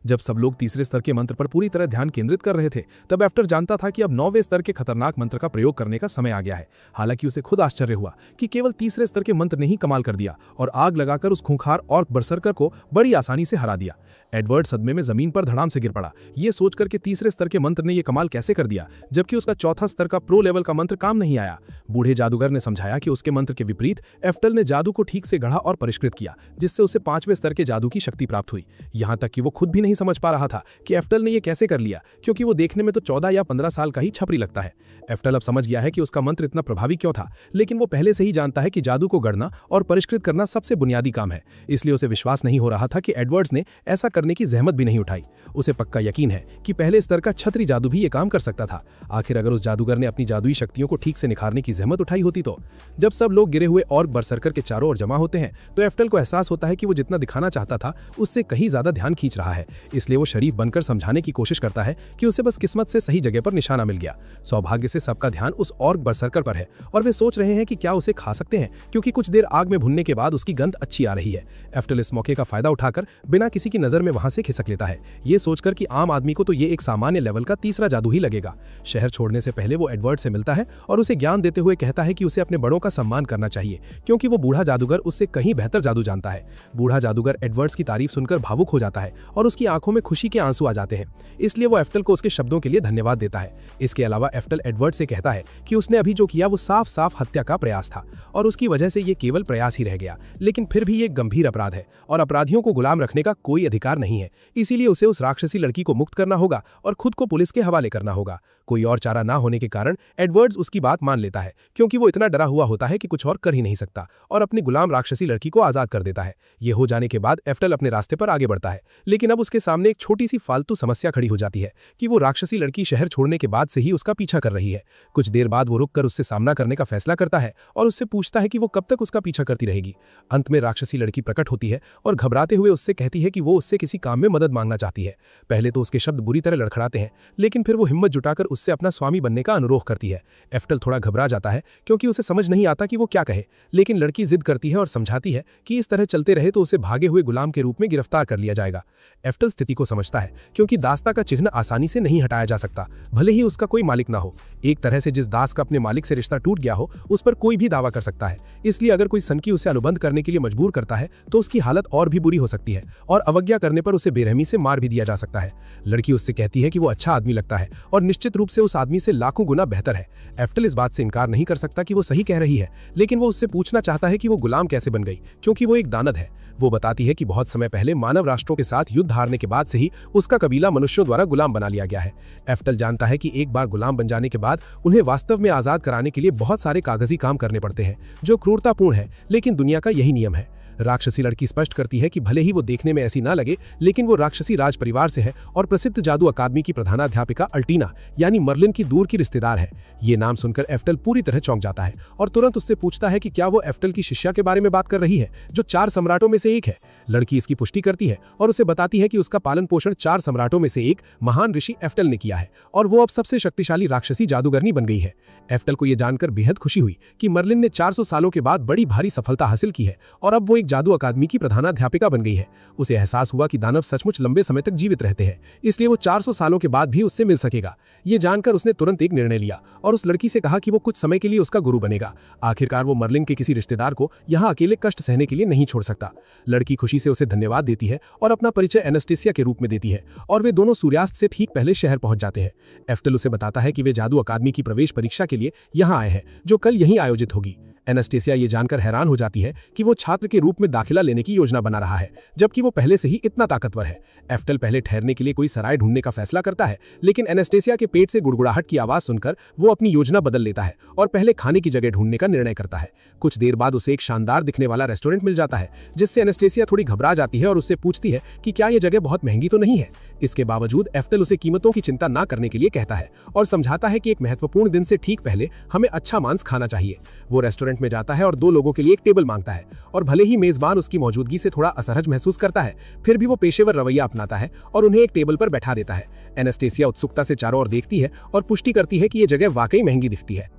जब सब लोग 3रे स्तर के मंत्र पर पूरी तरह ध्यान केंद्रित कर रहे थे, तब एफ्टर जानता था कि अब 9वें स्तर के खतरनाक मंत्र का प्रयोग करने का समय आ गया है। हालांकि उसे खुद आश्चर्य हुआ कि केवल 3रे स्तर के मंत्र ने ही कमाल कर दिया और आग लगाकर उस खूंखार ऑर्क बरसरकर को बड़ी आसानी से हरा दिया। एडवर्ड सदमे में जमीन पर धड़ाम से गिर पड़ा, ये सोचकर कि 3रे स्तर के मंत्र ने यह कमाल कैसे कर दिया, जबकि उसका 4था स्तर का प्रो लेवल का मंत्र काम नहीं आया। बूढ़े जादूगर ने समझाया कि उसके मंत्र के विपरीत एफ्टल ने जादू को ठीक से गढ़ा और परिष्कृत किया, जिससे उसे 5वें स्तर के जादू की शक्ति प्राप्त हुई। यहाँ तक कि वो खुद भी नहीं समझ पा रहा था कि एफ्टल ने यह कैसे कर लिया, क्योंकि वो देखने में तो 14 या 15 साल का ही छपरी लगता है। एफ्टल अब समझ गया है कि उसका मंत्र इतना प्रभावी क्यों था, लेकिन वो पहले से ही जानता है कि जादू को गढ़ना और परिष्कृत करना सबसे बुनियादी काम है, इसलिए उसे विश्वास नहीं हो रहा था कि एडवर्ड्स ने ऐसा करने की जहमत भी नहीं उठाई। उसे पक्का यकीन है कि पहले स्तर का छतरी जादू भी ये काम कर सकता था। आखिर अगर उस जादूगर ने अपनी जादुई शक्तियों को ठीक से निखारने की जहमत उठाई होती तो। जब सब लोग गिरे हुए ऑर्क बरसरकर के चारों ओर जमा होते हैं तो एफ्टल को एहसास होता है कि वो जितना दिखाना चाहता था उससे कहीं ज्यादा ध्यान खींच रहा है, इसलिए वो शरीफ बनकर समझाने की कोशिश करता है कि उसे बस किस्मत से सही जगह पर निशाना मिल गया। सौभाग्य से सबका ध्यान उस ऑर्क बरसरकर पर है और वे सोच रहे हैं कि क्या उसे खा सकते हैं, क्योंकि कुछ देर आग में भुनने के बाद उसकी गंध अच्छी आ रही है। एफ्टल इस मौके का फायदा उठाकर बिना किसी की नजर में वहां से खिसक लेता है, ये सोचकर कि आम आदमी को तो ये एक सामान्य लेवल का 3रा जादू ही लगेगा। शहर छोड़ने से पहले वो एडवर्ड से मिलता है और उसे ज्ञान देते हुए कहता है कि उसे अपने बड़ों का सम्मान करना चाहिए, क्योंकि वो बूढ़ा जादूगर उससे कहीं बेहतर जादू जानता है। बूढ़ा जादूगर एडवर्ड्स की तारीफ सुनकर भावुक हो जाता है और उसकी आंखों में खुशी के आंसू आ जाते हैं। इसलिए वो एफ्टल को उसके शब्दों के लिए धन्यवाद देता है। इसके अलावा एफ्टल एडवर्ड से कहता है कि उसने अभी जो किया वो साफ साफ हत्या का प्रयास था और उसकी वजह से ये केवल प्रयास ही रह गया, लेकिन फिर भी ये गंभीर अपराध है और अपराधियों को गुलाम रखने का कोई अधिकार नहीं है। इसीलिए उसे उस राक्षसी लड़की को मुक्त करना होगा और खुद को पुलिस के हवाले करना होगा। कोई और चारा ना होने के कारण एडवर्ड्स उसकी बात मान लेता है, क्योंकि वो इतना डरा हुआ होता है कि कुछ और कर ही नहीं सकता, और अपनी गुलाम राक्षसी लड़की को आजाद कर देता है। ये हो जाने के बाद एफ्टल अपने रास्ते पर आगे बढ़ता है, लेकिन अब उसके सामने एक छोटी सी फालतू समस्या खड़ी हो जाती है कि वो राक्षसी लड़की शहर छोड़ने के बाद से ही उसका पीछा कर रही है। कुछ देर बाद वो रुककर उससे सामना करने का फैसला करता है और उससे पूछता है कि वो कब तक उसका पीछा करती रहेगी। अंत में राक्षसी लड़की प्रकट होती है और घबराते हुए उससे कहती है कि वो उससे किसी काम में मदद मांगना चाहती है। पहले तो उसके शब्द बुरी तरह लड़खड़ाते हैं, लेकिन फिर वो हिम्मत जुटाकर उससे अपना स्वामी बनने का अनुरोध करती है। एफ्टल थोड़ा घबरा जाता है क्योंकि उसे समझ नहीं आता कि वो क्या कहे, लेकिन लड़की जिद करती है और समझाती है कि इस तरह चलते रहे तो उसे भागे हुए गुलाम के रूप में गिरफ्तार कर लिया जाएगा। एफ्टल स्थिति को समझता है, क्योंकि दास्ता का चिन्ह आसानी से नहीं हटाया जा सकता, भले ही उसका कोई मालिक ना हो। एक तरह से जिस दास का अपने मालिक से रिश्ता टूट गया हो उस पर कोई भी दावा कर सकता है। इसलिए अगर कोई सनकी उसे अनुबंध करने के लिए मजबूर करता है तो उसकी हालत और भी बुरी हो सकती है और अवज्ञा करने पर उसे बेरहमी से मार भी दिया जा सकता है। लड़की उससे कहती है कि वो अच्छा आदमी लगता है और निश्चित रूप से उस आदमी से लाखों गुना बेहतर है। एफ्टल इस बात से इनकार नहीं कर सकता कि वो सही कह रही है, लेकिन वो उससे पूछना चाहता है कि वो गुलाम कैसे बन गई, क्योंकि वो एक दानव है। वो बताती है कि बहुत समय पहले मानव राष्ट्रों के साथ युद्ध हारने के बाद से ही उसका कबीला मनुष्यों द्वारा गुलाम बना लिया गया है। एफ्टल जानता है कि एक बार गुलाम बन जाने के बाद उन्हें वास्तव में आजाद कराने के लिए बहुत सारे कागजी काम करने पड़ते हैं, जो क्रूरतापूर्ण है, लेकिन दुनिया का यही नियम है। राक्षसी लड़की स्पष्ट करती है कि भले ही वो देखने में ऐसी ना लगे, लेकिन वो राक्षसी राज परिवार से है और प्रसिद्ध जादू अकादमी की प्रधानाध्यापिका अल्टीना यानी मर्लिन की दूर की रिश्तेदार है। ये नाम सुनकर एफ्टल पूरी तरह चौंक जाता है और तुरंत उससे पूछता है कि क्या वो एफ्टल की शिष्या के बारे में बात कर रही है, जो 4 सम्राटों में से एक है। लड़की इसकी पुष्टि करती है और उसे बताती है कि उसका पालन पोषण 4 सम्राटों में से एक महान ऋषि एफ्टल ने किया है और वो अब सबसे शक्तिशाली राक्षसी जादूगरनी बन गई है। एफ्टल को यह जानकर बेहद खुशी हुई कि मर्लिन ने 400 सालों के बाद बड़ी भारी सफलता हासिल की है और अब वो एक जादू अकादमी की प्रधानाध्यापिका बन गई है। उसे एहसास हुआ कि दानव सचमुच लंबे समय तक जीवित रहते हैं, इसलिए वो 400 सालों के बाद भी उससे मिल सकेगा। ये जानकर उसने तुरंत एक निर्णय लिया और उस लड़की से कहा कि वो कुछ समय के लिए उसका गुरु बनेगा। आखिरकार वो मर्लिन के किसी रिश्तेदार को यहाँ अकेले कष्ट सहने के लिए नहीं छोड़ सकता। लड़की खुशी से उसे धन्यवाद देती है और अपना परिचय एनास्टेसिया के रूप में देती है और वे दोनों सूर्यास्त से ठीक पहले शहर पहुंच जाते हैं। एफ्टल उसे बताता है कि वे जादू अकादमी की प्रवेश परीक्षा के लिए यहाँ आए हैं, जो कल यहीं आयोजित होगी। एनास्टेसिया ये जानकर हैरान हो जाती है कि वो छात्र के रूप में दाखिला लेने की योजना बना रहा है, जबकि वो पहले से ही इतना ताकतवर है। एफ्टल पहले ठहरने के लिए कोई सराय ढूंढने का फैसला करता है, लेकिन एनास्टेसिया के पेट से गुड़गुड़ाहट की आवाज सुनकर वो अपनी योजना बदल लेता है और पहले खाने की जगह ढूंढने का निर्णय करता है। कुछ देर बाद उसे एक शानदार दिखने वाला रेस्टोरेंट मिल जाता है, जिससे एनास्टेसिया थोड़ी घबरा जाती है और उससे पूछती है कि क्या ये जगह बहुत महंगी तो नहीं है। इसके बावजूद एफ्टल उसे कीमतों की चिंता ना करने के लिए कहता है और समझाता है कि एक महत्वपूर्ण दिन से ठीक पहले हमें अच्छा मांस खाना चाहिए। वो रेस्टोरेंट में जाता है और 2 लोगों के लिए एक टेबल मांगता है और भले ही मेजबान उसकी मौजूदगी से थोड़ा असहज महसूस करता है, फिर भी वो पेशेवर रवैया अपनाता है और उन्हें एक टेबल पर बैठा देता है। एनास्टेसिया उत्सुकता से चारों ओर देखती है और पुष्टि करती है कि ये जगह वाकई महंगी दिखती है।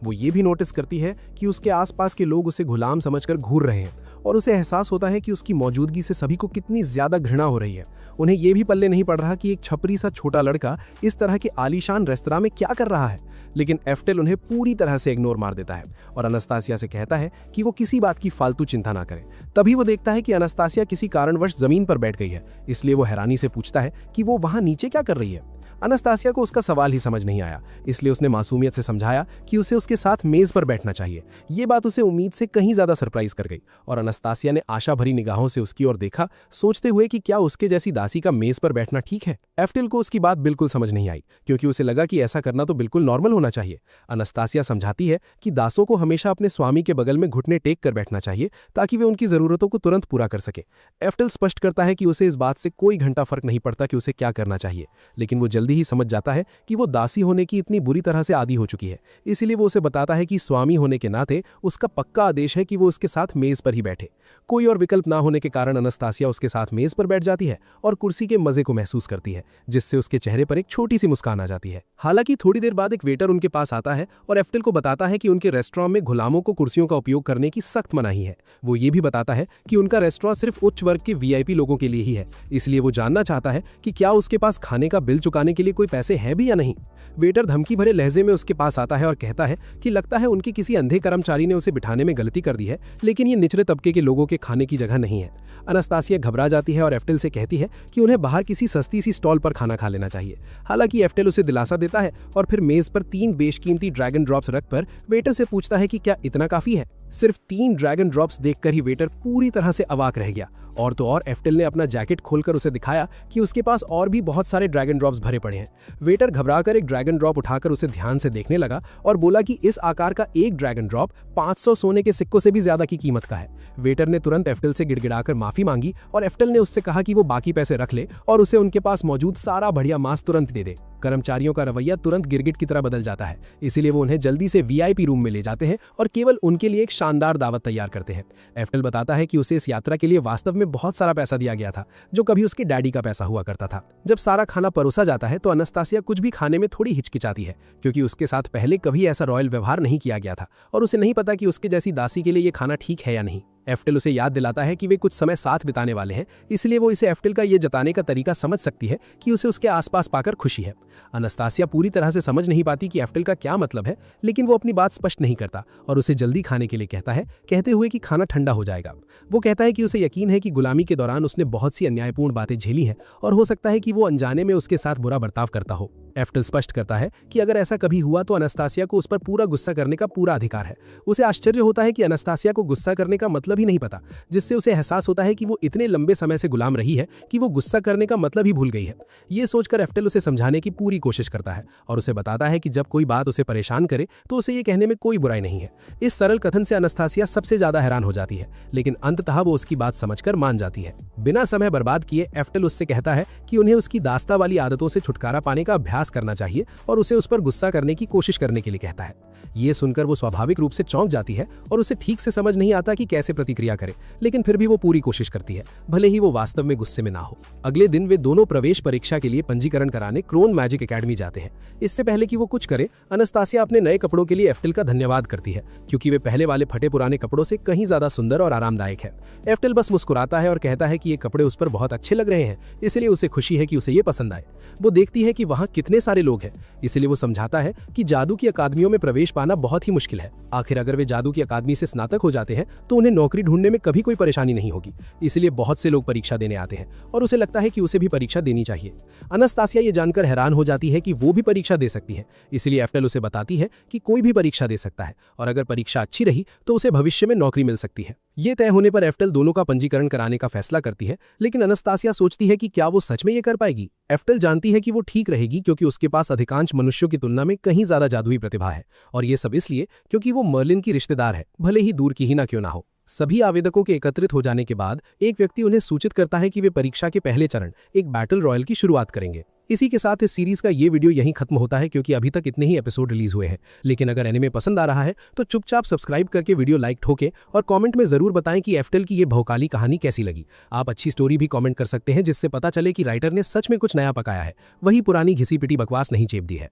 वो ये भी नोटिस करती है कि उसके आसपास के लोग उसे गुलाम समझकर घूर रहे हैं और उसे एहसास होता है कि उसकी मौजूदगी से सभी को कितनी ज्यादा घृणा हो रही है। उन्हें ये भी पल्ले नहीं पड़ रहा कि एक छपरी सा छोटा लड़का इस तरह के आलीशान रेस्तरां में क्या कर रहा है, लेकिन एफ्टल उन्हें पूरी तरह से इग्नोर मार देता है और अनास्तासिया से कहता है कि वो किसी बात की फालतू चिंता ना करे। तभी वो देखता है कि अनास्तासिया किसी कारणवश जमीन पर बैठ गई है, इसलिए वो हैरानी से पूछता है कि वो वहां नीचे क्या कर रही है। अनास्तासिया को उसका सवाल ही समझ नहीं आया, इसलिए उसने मासूमियत से समझाया कि उसे उसके साथ मेज पर बैठना चाहिए। ये बात उसे उम्मीद से कहीं ज्यादा सरप्राइज कर गई और अनास्तासिया ने आशा भरी निगाहों से उसकी ओर देखा, सोचते हुए कि क्या उसके जैसी दासी का मेज पर बैठना ठीक है। एफ्टल को उसकी बात बिल्कुल समझ नहीं आई, क्योंकि उसे लगा कि ऐसा करना तो बिल्कुल नॉर्मल होना चाहिए। अनास्तासिया समझाती है कि दासों को हमेशा अपने स्वामी के बगल में घुटने टेक कर बैठना चाहिए ताकि वे उनकी जरूरतों को तुरंत पूरा कर सके। एफ्टल स्पष्ट करता है कि उसे इस बात से कोई घंटा फर्क नहीं पड़ता कि उसे क्या करना चाहिए, लेकिन वो जल्दी ही समझ जाता है कि वो दासी होने की इतनी बुरी तरह से आदी हो चुकी है। इसीलिए वो उसे बताता है कि स्वामी होने के नाते उसका पक्का आदेश है कि वो उसके साथ मेज पर ही बैठे। कोई और विकल्प ना होने के कारण अनास्तासिया उसके साथ मेज पर बैठ जाती है और कुर्सी के मजे को महसूस करती है, जिससे उसके चेहरे पर एक छोटी सी मुस्कान आ जाती है। हालांकि थोड़ी देर बाद एक वेटर उनके पास आता है और एफ्टल को बताता है कि उनके रेस्टोरेंट में गुलामों को कुर्सियों का उपयोग करने की सख्त मनाही है। वो ये भी बताता है कि उनका रेस्टोरेंट सिर्फ उच्च वर्ग के VIP लोगों के लिए ही है, इसलिए वो जानना चाहता है कि क्या उसके पास खाने का बिल चुकाने के लिए कोई पैसे हैं भी या नहीं। वेटर धमकी भरे लहजे में उसके पास आता है और कहता है कि लगता है उनके किसी अंधे कर्मचारी ने उसे बिठाने में गलती कर दी है, लेकिन ये निचले तबके के लोगों के खाने की जगह नहीं है। अनास्तासिया घबरा जाती है और एफ्टेल से कहती है कि उन्हें बाहर किसी सस्ती सी स्टॉल पर खाना खा लेना चाहिए। हालांकि एफ्टेल उसे दिलासा देता है और फिर मेज पर 3 बेशकीमती ड्रैगन ड्रॉप्स रख कर वेटर से पूछता है कि क्या इतना काफी है। सिर्फ 3 ड्रैगन ड्रॉप्स देखकर ही वेटर पूरी तरह से अवाक रह गया। और तो और एफ्टेल ने अपना जैकेट खोलकर उसे दिखाया कि उसके पास और भी बहुत सारे ड्रैगन ड्रॉप्स भरे पड़े हैं। वेटर घबराकर एक ड्रैगन ड्रॉप उठाकर उसे ध्यान से देखने लगा और बोला कि इस आकार का एक ड्रैगन ड्रॉप 500 सोने के सिक्कों से भी ज्यादा की कीमत का है। वेटर ने तुरंत एफ्टेल से गिड़गिड़ाकर माफी मांगी और एफ्टेल ने उससे कहा कि वो बाकी पैसे रख ले और उसे उनके पास मौजूद सारा बढ़िया मांस तुरंत दे दे। कर्मचारियों का रवैया तुरंत गिरगिट की तरह बदल जाता है, इसीलिए वो उन्हें जल्दी से वीआईपी रूम में ले जाते हैं और केवल उनके लिए एक शानदार दावत तैयार करते हैं। एफ्टेल बताता है कि उसे इस यात्रा के लिए वास्तव में बहुत सारा पैसा दिया गया था, जो कभी उसके डैडी का पैसा हुआ करता था। जब सारा खाना परोसा जाता है तो अनास्तासिया कुछ भी खाने में थोड़ी हिचकिचाती है, क्योंकि उसके साथ पहले कभी ऐसा रॉयल व्यवहार नहीं किया गया था और उसे नहीं पता कि उसके जैसी दासी के लिए ये खाना ठीक है या नहीं। एफ्टेल उसे याद दिलाता है कि वे कुछ समय साथ बिताने वाले हैं, इसलिए वो इसे एफ्टेल का ये जताने का तरीका समझ सकती है कि उसे उसके आसपास पाकर खुशी है। अनास्तासिया पूरी तरह से समझ नहीं पाती कि एफ्टेल का क्या मतलब है, लेकिन वो अपनी बात स्पष्ट नहीं करता और उसे जल्दी खाने के लिए कहता है, कहते हुए कि खाना ठंडा हो जाएगा। वो कहता है कि उसे यकीन है कि गुलामी के दौरान उसने बहुत सी अन्यायपूर्ण बातें झेली हैं और हो सकता है कि वो अनजाने में उसके साथ बुरा बर्ताव करता हो। एफ्टेल स्पष्ट करता है कि अगर ऐसा कभी हुआ तो अनास्तासिया को उस पर पूरा गुस्सा करने का पूरा अधिकार है। उसे आश्चर्य होता है कि अनास्तासिया को गुस्सा करने का मतलब ही नहीं पता, जिससे उसे एहसास होता है कि वो इतने लंबे समय से गुलाम रही है कि वो गुस्सा करने का मतलब ही भूल गई है। ये सोचकर एफ्टेल उसे समझाने की पूरी कोशिश करता है और उसे बताता है कि जब कोई बात उसे परेशान करे तो उसे ये कहने में कोई बुराई नहीं है। इस सरल कथन से अनास्तासिया सबसे ज्यादा हैरान हो जाती है, लेकिन अंततः वो उसकी बात समझकर मान जाती है। बिना समय बर्बाद किए एफ्टेल उससे कहता है कि उन्हें उसकी दास्ता वाली आदतों से छुटकारा पाने का अभ्यास करना चाहिए और उसे उस पर गुस्सा करने की कोशिश करने के लिए कहता है। ये सुनकर वो स्वाभाविक रूप से चौंक जाती है और उसे ठीक से समझ नहीं आता कि कैसे प्रतिक्रिया करे, लेकिन फिर भी वो पूरी कोशिश करती है, भले ही वो वास्तव में गुस्से में ना हो। अगले दिन वे दोनों प्रवेश परीक्षा के लिए पंजीकरण कराने क्रोन मैजिक एकेडमी जाते हैं। इससे पहले कि वो कुछ करे, अनास्तासिया अपने नए कपड़ों के लिए एफ्टेल का धन्यवाद करती है, क्योंकि वे पहले वाले फटे पुराने कपड़ों से कहीं ज्यादा सुंदर और आरामदायक है। एफ्टेल बस मुस्कुराता है और कहता है कि ये कपड़े उस पर बहुत अच्छे लग रहे हैं, इसलिए उसे खुशी है कि उसे ये पसंद आए। वो देखती है कि वहाँ कितने सारे लोग हैं, इसलिए वो समझाता है कि जादू की अकादमियों में प्रवेश पाना बहुत ही मुश्किल है। आखिर अगर वे जादू की अकादमी से स्नातक हो जाते हैं तो उन्हें नौकरी ढूंढने में कभी कोई परेशानी नहीं होगी, इसलिए बहुत से लोग परीक्षा देने आते हैं और उसे लगता है कि उसे भी परीक्षा देनी चाहिए। अनास्तासिया ये जानकर हैरान हो जाती है कि वो भी परीक्षा दे सकती है, इसलिए एफ्टेल उसे बताती है कि कोई भी परीक्षा दे सकता है और अगर परीक्षा अच्छी रही तो उसे भविष्य में नौकरी मिल सकती है। ये तय होने पर एफ्टेल दोनों का पंजीकरण कराने का फैसला करती है, लेकिन अनास्तासिया सोचती है कि क्या वो सच में ये कर पाएगी। एफ्टेल जानती है कि वो ठीक रहेगी क्योंकि उसके पास अधिकांश मनुष्यों की तुलना में कहीं ज्यादा जादुई प्रतिभा है, और ये सब इसलिए क्योंकि वो मर्लिन की रिश्तेदार है, भले ही दूर की ही ना क्यों ना हो। सभी आवेदकों के एकत्रित हो जाने के बाद एक व्यक्ति उन्हें सूचित करता है कि वे परीक्षा के पहले चरण एक बैटल रॉयल की शुरुआत करेंगे। इसी के साथ इस सीरीज का ये वीडियो यहीं खत्म होता है, क्योंकि अभी तक इतने ही एपिसोड रिलीज हुए हैं। लेकिन अगर एनिमे पसंद आ रहा है तो चुपचाप सब्सक्राइब करके वीडियो लाइक ठोके और कमेंट में जरूर बताएं कि एफ्टेल की ये भौकाली कहानी कैसी लगी। आप अच्छी स्टोरी भी कमेंट कर सकते हैं, जिससे पता चले कि राइटर ने सच में कुछ नया पकाया है, वही पुरानी घिसी पिटी बकवास नहीं चेप दी है।